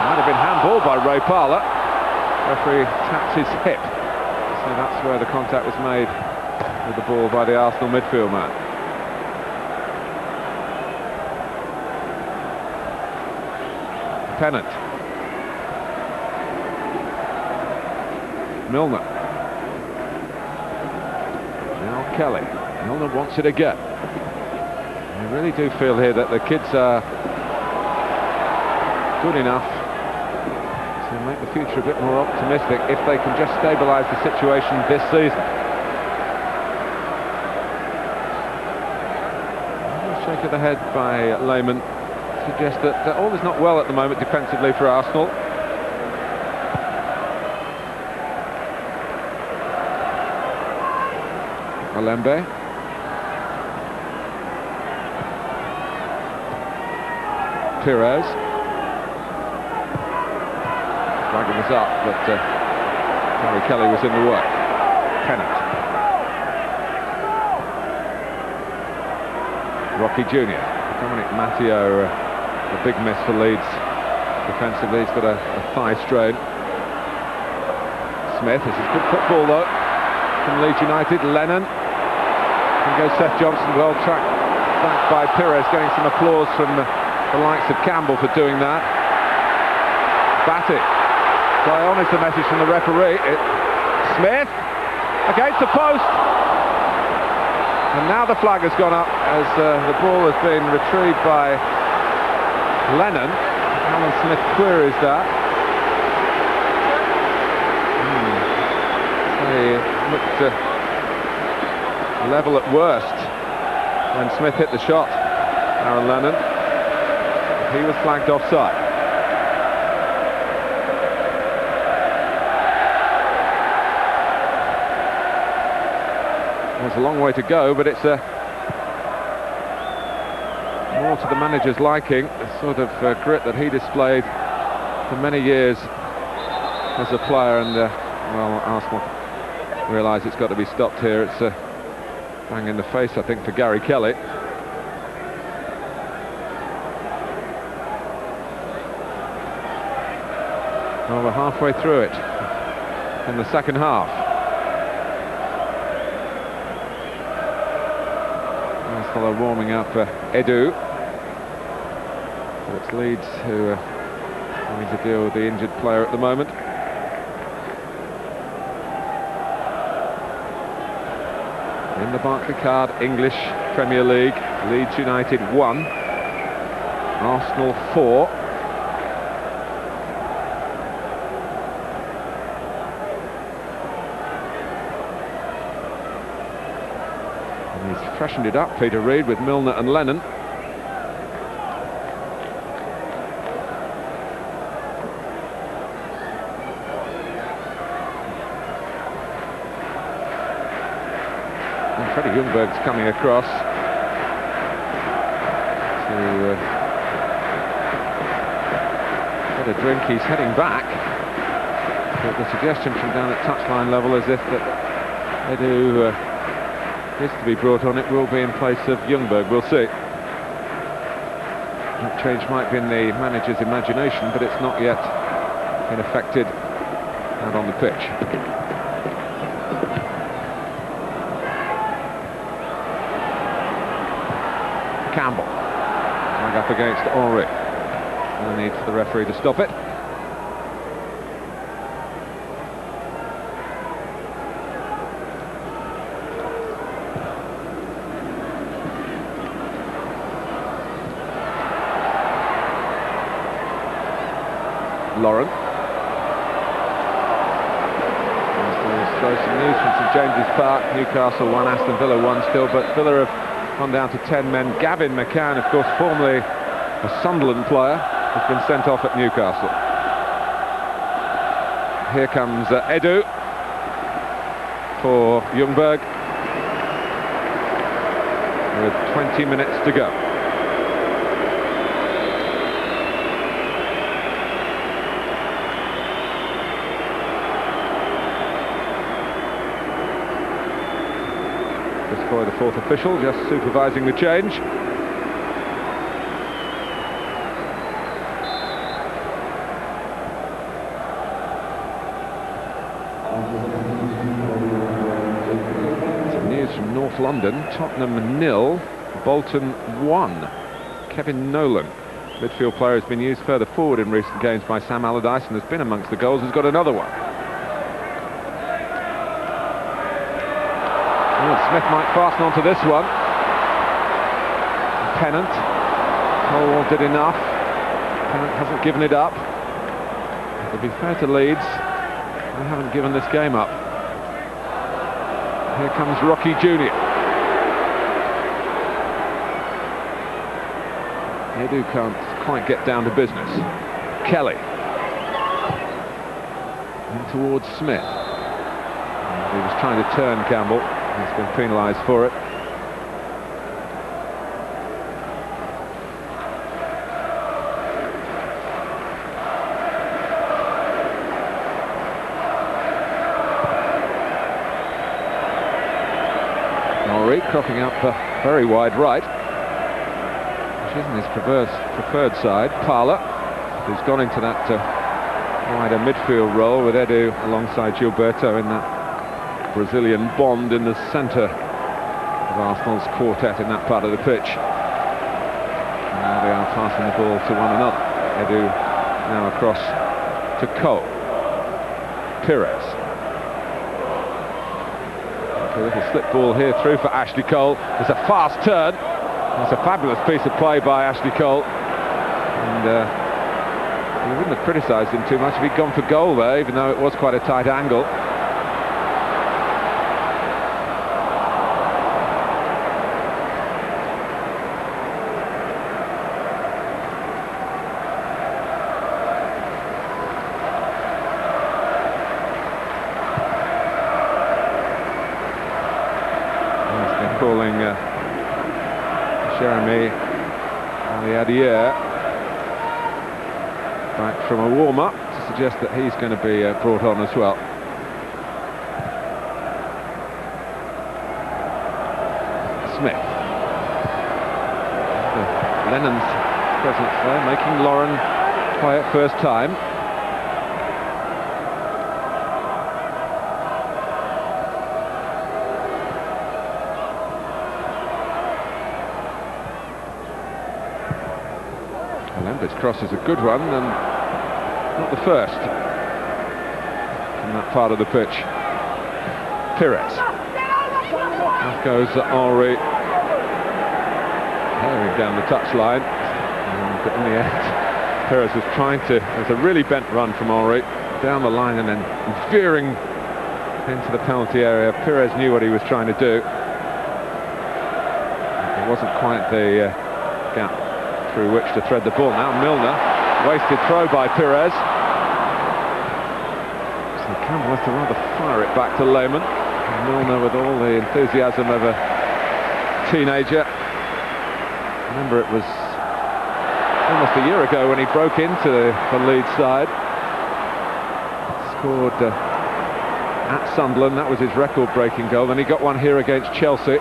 Might have been handballed by Ray Parlour. Referee taps his hip, so that's where the contact was made with the ball by the Arsenal midfield man. Pennant. Milner. Now Kelly. Milner wants it again. I really do feel here that the kids are good enough to make the future a bit more optimistic if they can just stabilise the situation this season. A shake of the head by Lehmann suggests that all is not well at the moment defensively for Arsenal. Alembe. Pires. Flagging was up, but Harry Kelly was in the work. Pennant. Rocky Jr. Dominic Matteo, a big miss for Leeds defensively. He's got a thigh strain. Smith, this is good football though from Leeds United. Lennon. And goes Seth Johnson, well tracked back by Pires, getting some applause from the likes of Campbell for doing that. Batty. Dion is the message from the referee. Smith against the post, and now the flag has gone up as the ball has been retrieved by Lennon. Alan Smith queries that. He looked level at worst when Smith hit the shot. Aaron Lennon. He was flagged offside. a long way to go, but it's more to the manager's liking, the sort of grit that he displayed for many years as a player, and well, Arsenal realise it's got to be stopped here. It's bang in the face, I think, for Gary Kelly. Well, we're halfway through it in the second half. Arsenal are warming up Edu. But it's Leeds who are having to deal with the injured player at the moment. In the Barclaycard English Premier League, Leeds United 1, Arsenal 4. And he's freshened it up, Peter Reid, with Milner and Lennon. Freddie Ljungberg's coming across to get a drink. He's heading back, but the suggestion from down at touchline level is if that Edu is to be brought on, it will be in place of Ljungberg. We'll see. That change might be in the manager's imagination, but it's not yet been effected out on the pitch. Campbell, flag up against Henry. No need for the referee to stop it. Lauren. So some news from St James's Park. Newcastle 1, Aston Villa 1 still, but Villa have gone down to 10 men. Gavin McCann, of course, formerly a Sunderland player, has been sent off at Newcastle. Here comes Edu for Ljungberg with 20 minutes to go. Boy, the fourth official, just supervising the change. Some news from North London. Tottenham 0, Bolton 1. Kevin Nolan, midfield player, has been used further forward in recent games by Sam Allardyce and has been amongst the goals. Has got another one. Smith might fasten onto this one. Pennant. Cole did enough. Pennant hasn't given it up. To be fair to Leeds, they haven't given this game up. Here comes Rocky Jr. Edu can't quite get down to business. Kelly. In towards Smith. He was trying to turn Campbell. He's been penalised for it. Henry cropping up very wide right, which isn't his preferred side. Parler, who's gone into that wider midfield role with Edu alongside Gilberto in that Brazilian bond in the centre of Arsenal's quartet in that part of the pitch. And now they are passing the ball to one another. Edu now across to Cole. Pires. A little slip ball here through for Ashley Cole. It's a fast turn. It's a fabulous piece of play by Ashley Cole. And you wouldn't have criticised him too much if he'd gone for goal there, even though it was quite a tight angle. calling Jeremy Aliadier back from a warm-up to suggest that he's going to be brought on as well. Smith. Lennon's presence there, making Lauren play it first time. Lambert's cross is a good one, and not the first from that part of the pitch. Pires. Off goes Henry, tearing down the touchline, and in the end, Pires was trying to. There's a really bent run from Henry down the line and then veering into the penalty area. Pires knew what he was trying to do. It wasn't quite the gap through which to thread the ball. Now Milner, wasted throw by Pires. So Campbell has to rather fire it back to Lehmann. And Milner, with all the enthusiasm of a teenager. Remember, it was almost a year ago when he broke into the Leeds side. Scored at Sunderland. That was his record-breaking goal. Then he got one here against Chelsea.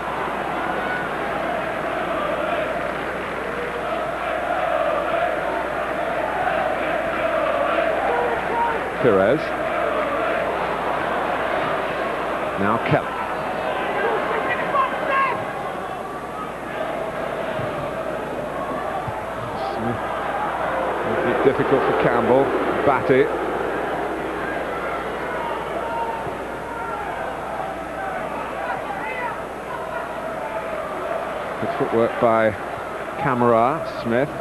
Pires. Now Kelly. Smith. Make it difficult for Campbell. Batty. Good footwork by Camara. Smith.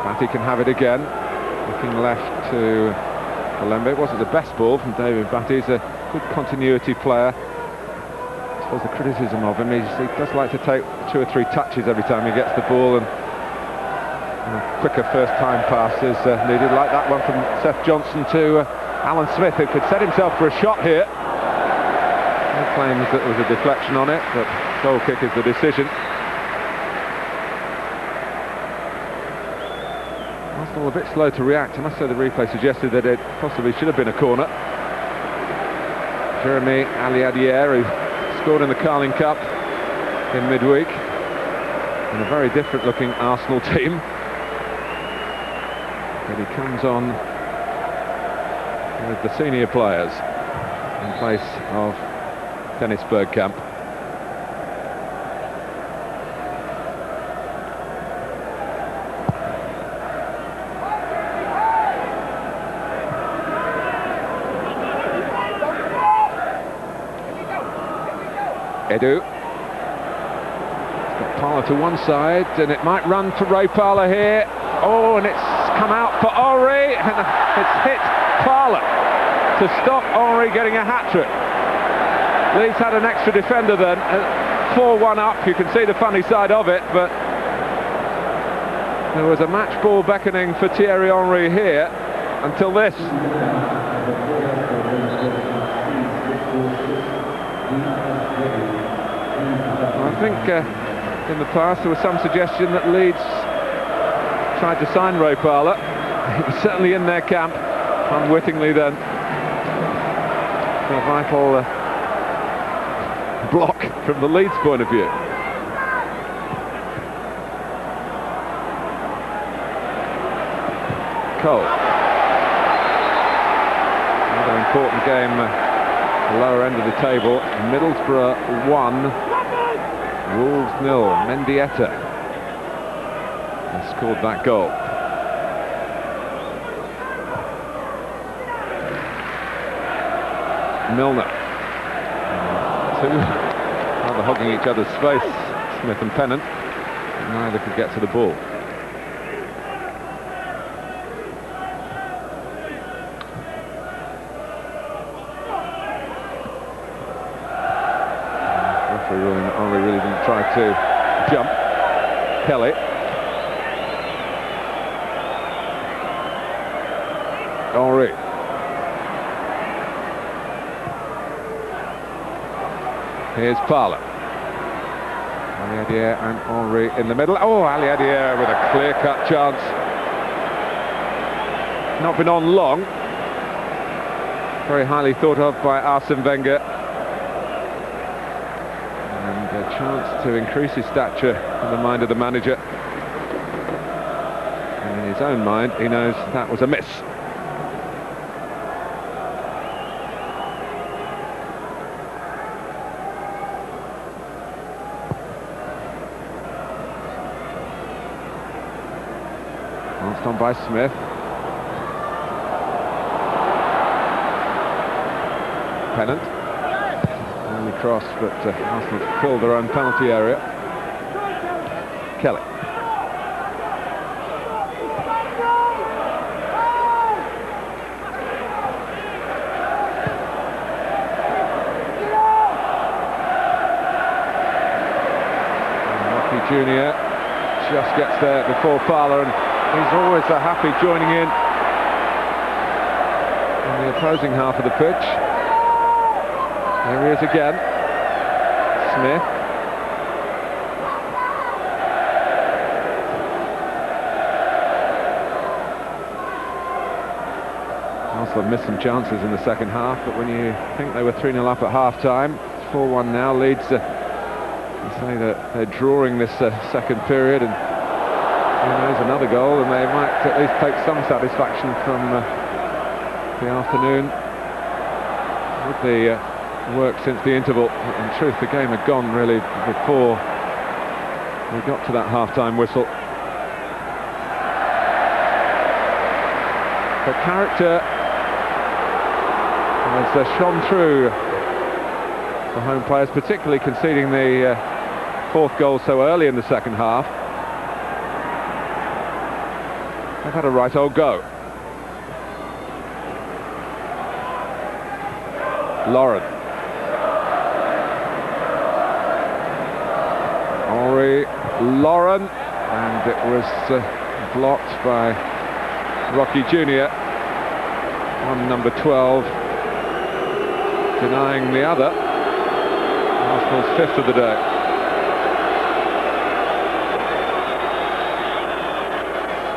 Batty can have it again. Looking left to Lembe. It wasn't the best ball from David Batty. He's a good continuity player. I suppose the criticism of him is he does like to take 2 or 3 touches every time he gets the ball, and quicker first-time passes needed, like that one from Seth Johnson to Alan Smith, who could set himself for a shot here. He claims that there was a deflection on it, but goal kick is the decision. Arsenal a bit slow to react. I must say the replay suggested that it possibly should have been a corner. Jeremy Aliadier, who scored in the Carling Cup in midweek, and a very different looking Arsenal team. But he comes on with the senior players in place of Dennis Bergkamp. Edu. It's got Parlour to one side, and it might run for Ray Parlour here. Oh, and it's come out for Henry, and it's hit Parlour to stop Henry getting a hat-trick. Leeds had an extra defender then, 4-1 up. You can see the funny side of it, but there was a match ball beckoning for Thierry Henry here until this. I think in the past there was some suggestion that Leeds tried to sign Ray Parlour. He was certainly in their camp, unwittingly then. A vital block from the Leeds point of view. Cole. Another important game, the lower end of the table. Middlesbrough 1. Wolves 0. Mendieta has scored that goal. Milner. Two rather hogging each other's space, Smith and Pennant. Neither could get to the ball. Ruling that Henry really didn't try to jump. Kelly. Henry. Here's Parlour. Aliadier and Henry in the middle. Oh, Aliadier with a clear-cut chance. Not been on long. Very highly thought of by Arsene Wenger. And a chance to increase his stature in the mind of the manager. And in his own mind, he knows that was a miss. Passed on by Smith. Pennant. Only cross, but Arsenal filled their own penalty area. Kelly. Rocky Jr. just gets there before Fowler, and he's always a happy joining in the opposing half of the pitch. There he is again. Smith. Arsenal missed some chances in the second half, but when you think they were 3-0 up at half-time, it's 4-1 now. Leeds say that they're drawing this second period, and who knows, another goal, and they might at least take some satisfaction from the afternoon with the work since the interval. In truth, the game had gone really before we got to that half-time whistle. The character has shone through the home players, particularly conceding the fourth goal so early in the second half. They've had a right old go. Lauren. Henry Lauren, and it was blocked by Rocky Jr. on number 12, denying the other. Arsenal's fifth of the day.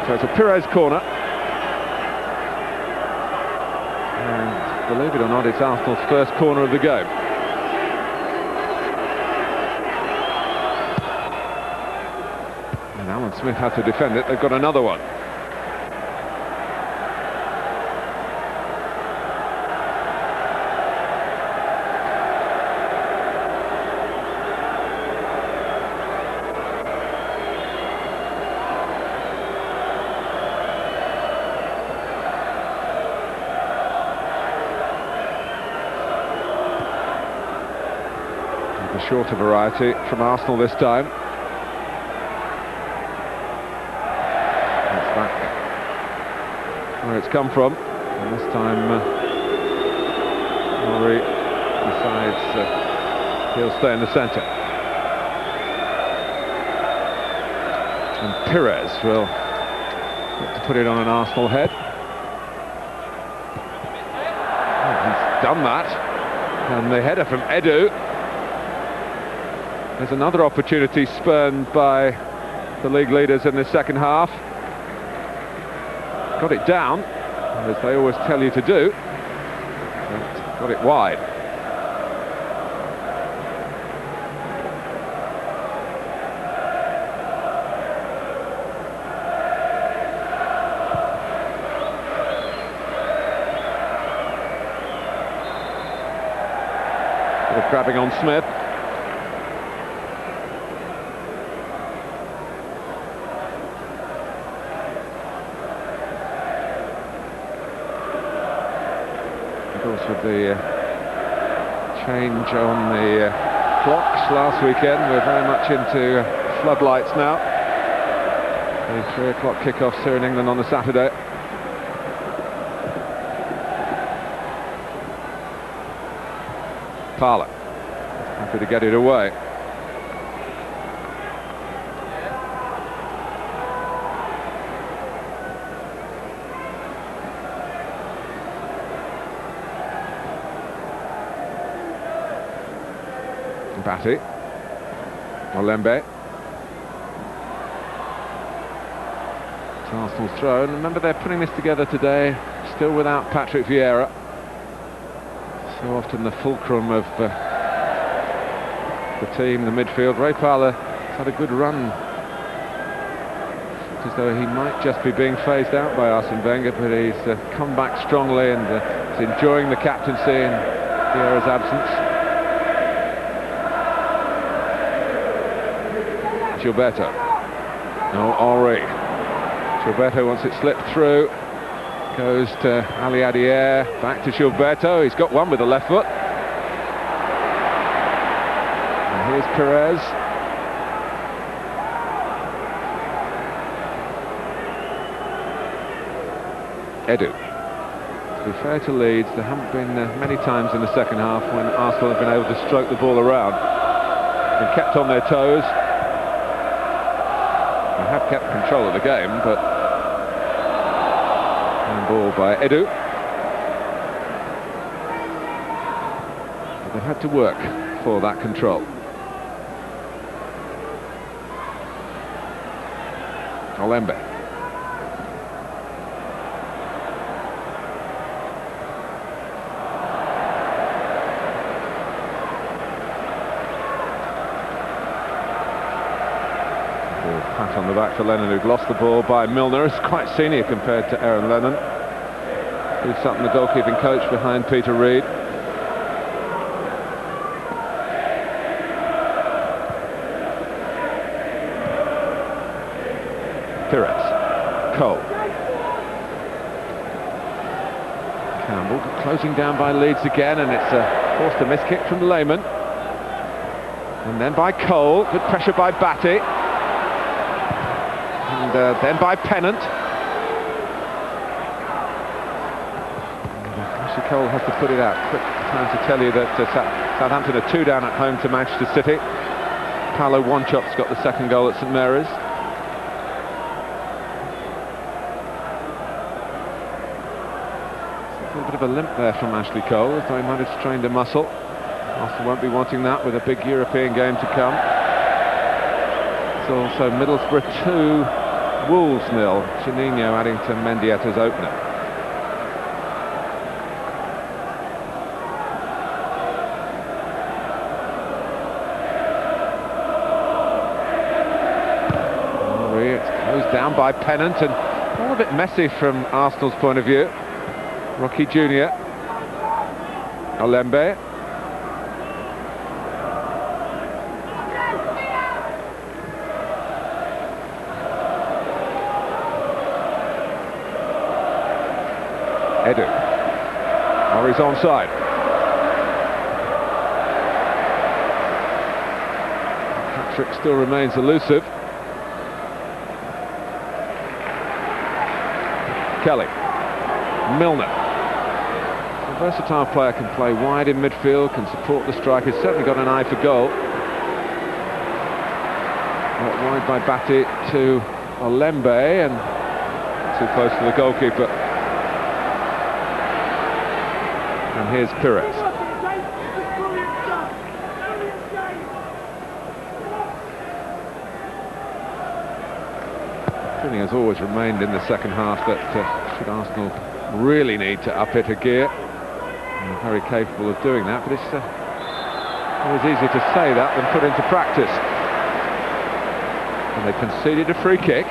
So it's a Pires corner. And believe it or not, it's Arsenal's first corner of the game. And Alan Smith had to defend it. They've got another one. The shorter variety from Arsenal this time. It's back where it's come from, and this time Henry decides he'll stay in the centre. And Pires will look to put it on an Arsenal head. Oh, he's done that, and the header from Edu. There's another opportunity spurned by the league leaders in the second half. Got it down, as they always tell you to do, but got it wide. Bit of grabbing on Smith. With the change on the clocks last weekend, we're very much into floodlights now. The 3 o'clock kickoffs here in England on a Saturday. Fowler happy to get it away. Batty. Olembe. It's Arsenal's throw. And remember, they're putting this together today, still without Patrick Vieira. So often the fulcrum of the team, the midfield. Ray Parlour has had a good run. As though he might just be being phased out by Arsene Wenger, but he's come back strongly and is enjoying the captaincy in Vieira's absence. Gilberto. No, Henry. Gilberto wants it slipped through. Goes to Ali Adier. Back to Gilberto. He's got one with the left foot. And here's Perez. Edu. To be fair to Leeds, there haven't been many times in the second half when Arsenal have been able to stroke the ball around. Been kept on their toes. They have kept control of the game, but handball by Edu. But they've had to work for that control. Olembe. Pat on the back for Lennon, who'd lost the ball by Milner. It's quite senior compared to Aaron Lennon. Who's Sutton, the goalkeeping coach, behind Peter Reid. Perez. Cole. Campbell closing down by Leeds again, and it's forced a miss kick from Lehmann. And then by Cole. Good pressure by Batty. And then by Pennant. Ashley Cole has to put it out. Quick time to tell you that Southampton are 2 down at home to Manchester City. Paolo Wanchop's got the second goal at St Mary's. A little bit of a limp there from Ashley Cole, as though he might have strained a muscle. Arsenal won't be wanting that with a big European game to come. It's also Middlesbrough 2, Wolves 0. Juninho adding to Mendieta's opener. It's closed down by Pennant, and all a bit messy from Arsenal's point of view. Rocky Jr. Olembe. Edu. Murray's onside. Patrick still remains elusive. Kelly. Milner. A versatile player, can play wide in midfield, can support the strikers, certainly got an eye for goal. Wide by Batty to Olembe, and too close to the goalkeeper. And here's Perez. The feeling has always remained in the second half that should Arsenal really need to up it a gear, and very capable of doing that, but it's always easier to say that than put into practice. And they conceded a free kick.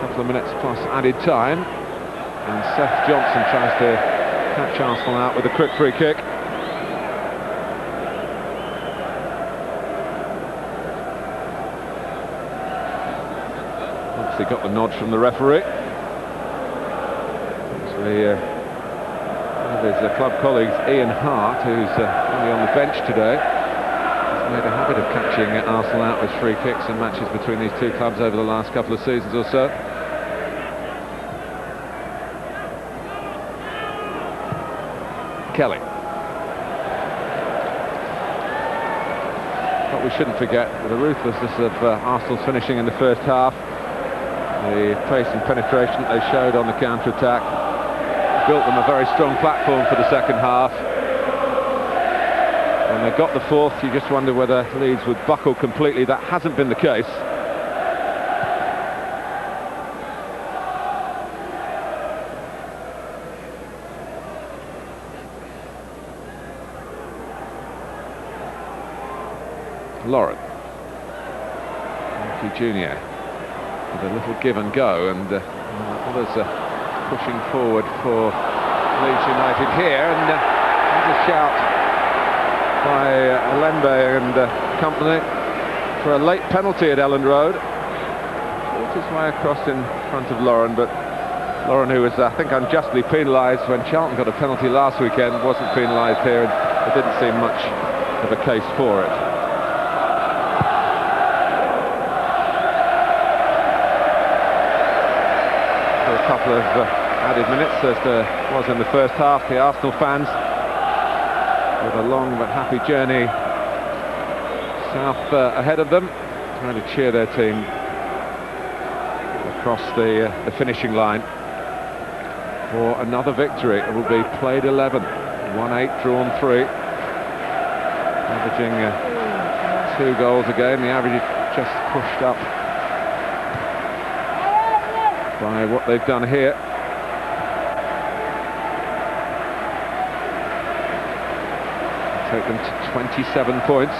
Couple of minutes plus added time, and Seth Johnson tries to catch Arsenal out with a quick free kick. Obviously got the nod from the referee. Actually, one of his club colleagues, Ian Hart, who's only on the bench today, has made a habit of catching Arsenal out with free kicks in matches between these two clubs over the last couple of seasons or so. Kelly. But we shouldn't forget the ruthlessness of Arsenal's finishing in the first half. The pace and penetration they showed on the counter-attack built them a very strong platform for the second half. When they got the fourth, you just wonder whether Leeds would buckle completely. That hasn't been the case. Lauren, Rocky Jr. with a little give and go, and others pushing forward for Leeds United here, and there's a shout by Lembe and company for a late penalty at Elland Road. Fought his way across in front of Lauren, but Lauren, who was I think unjustly penalised when Charlton got a penalty last weekend, wasn't penalised here, and there didn't seem much of a case for it. A couple of added minutes as there was in the first half. The Arsenal fans with a long but happy journey south ahead of them, trying to cheer their team across the finishing line for another victory. It will be played 11, 1-8, drawn 3, averaging 2 goals a game. The average just pushed up by what they've done here. Take them to 27 points.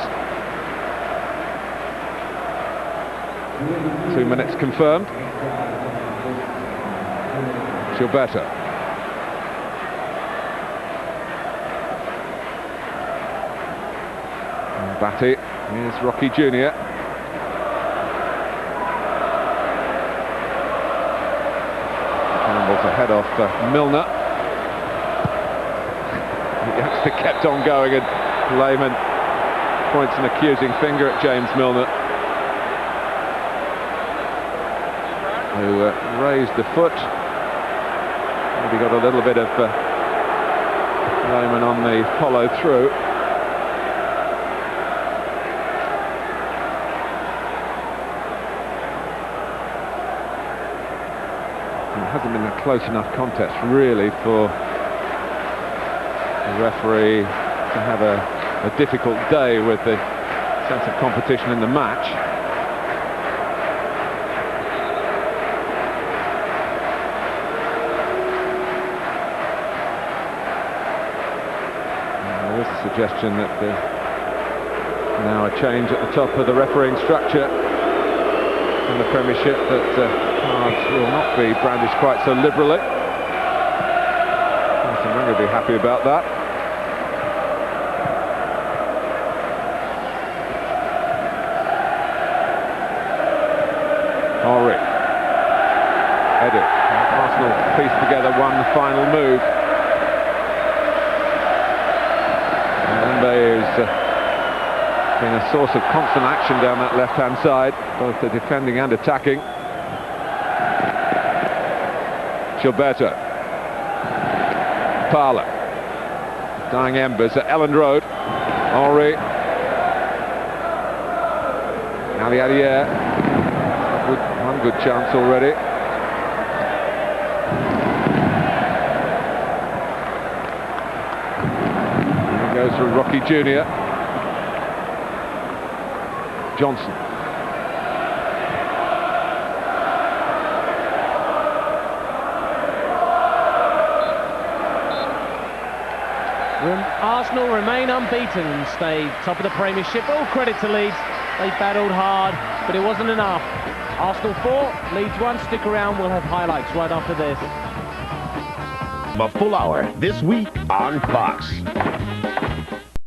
2 minutes confirmed. Gilberto. And Batty. Here's Rocky Jr. To head off Milner. The youngster kept on going, and Lehmann points an accusing finger at James Milner, who raised the foot. Maybe got a little bit of Lehmann on the follow through. Hasn't been a close enough contest really for the referee to have a difficult day with the sense of competition in the match. There is a suggestion that there's now a change at the top of the refereeing structure in the Premiership, that cards will not be brandished quite so liberally. Martin Wenger will be happy about that. Henry. Edu. Arsenal piece together one final move. Lembe is been a source of constant action down that left-hand side, both the defending and attacking. Gilberto. Parler. Dying embers at Elland Road. Henry. Now the Adier. One good chance already. And he goes for Rocky Jr. Johnson. Arsenal remain unbeaten and stay top of the Premiership. All credit to Leeds. They battled hard, but it wasn't enough. Arsenal 4, Leeds 1. Stick around, we'll have highlights right after this. A full hour this week on Fox.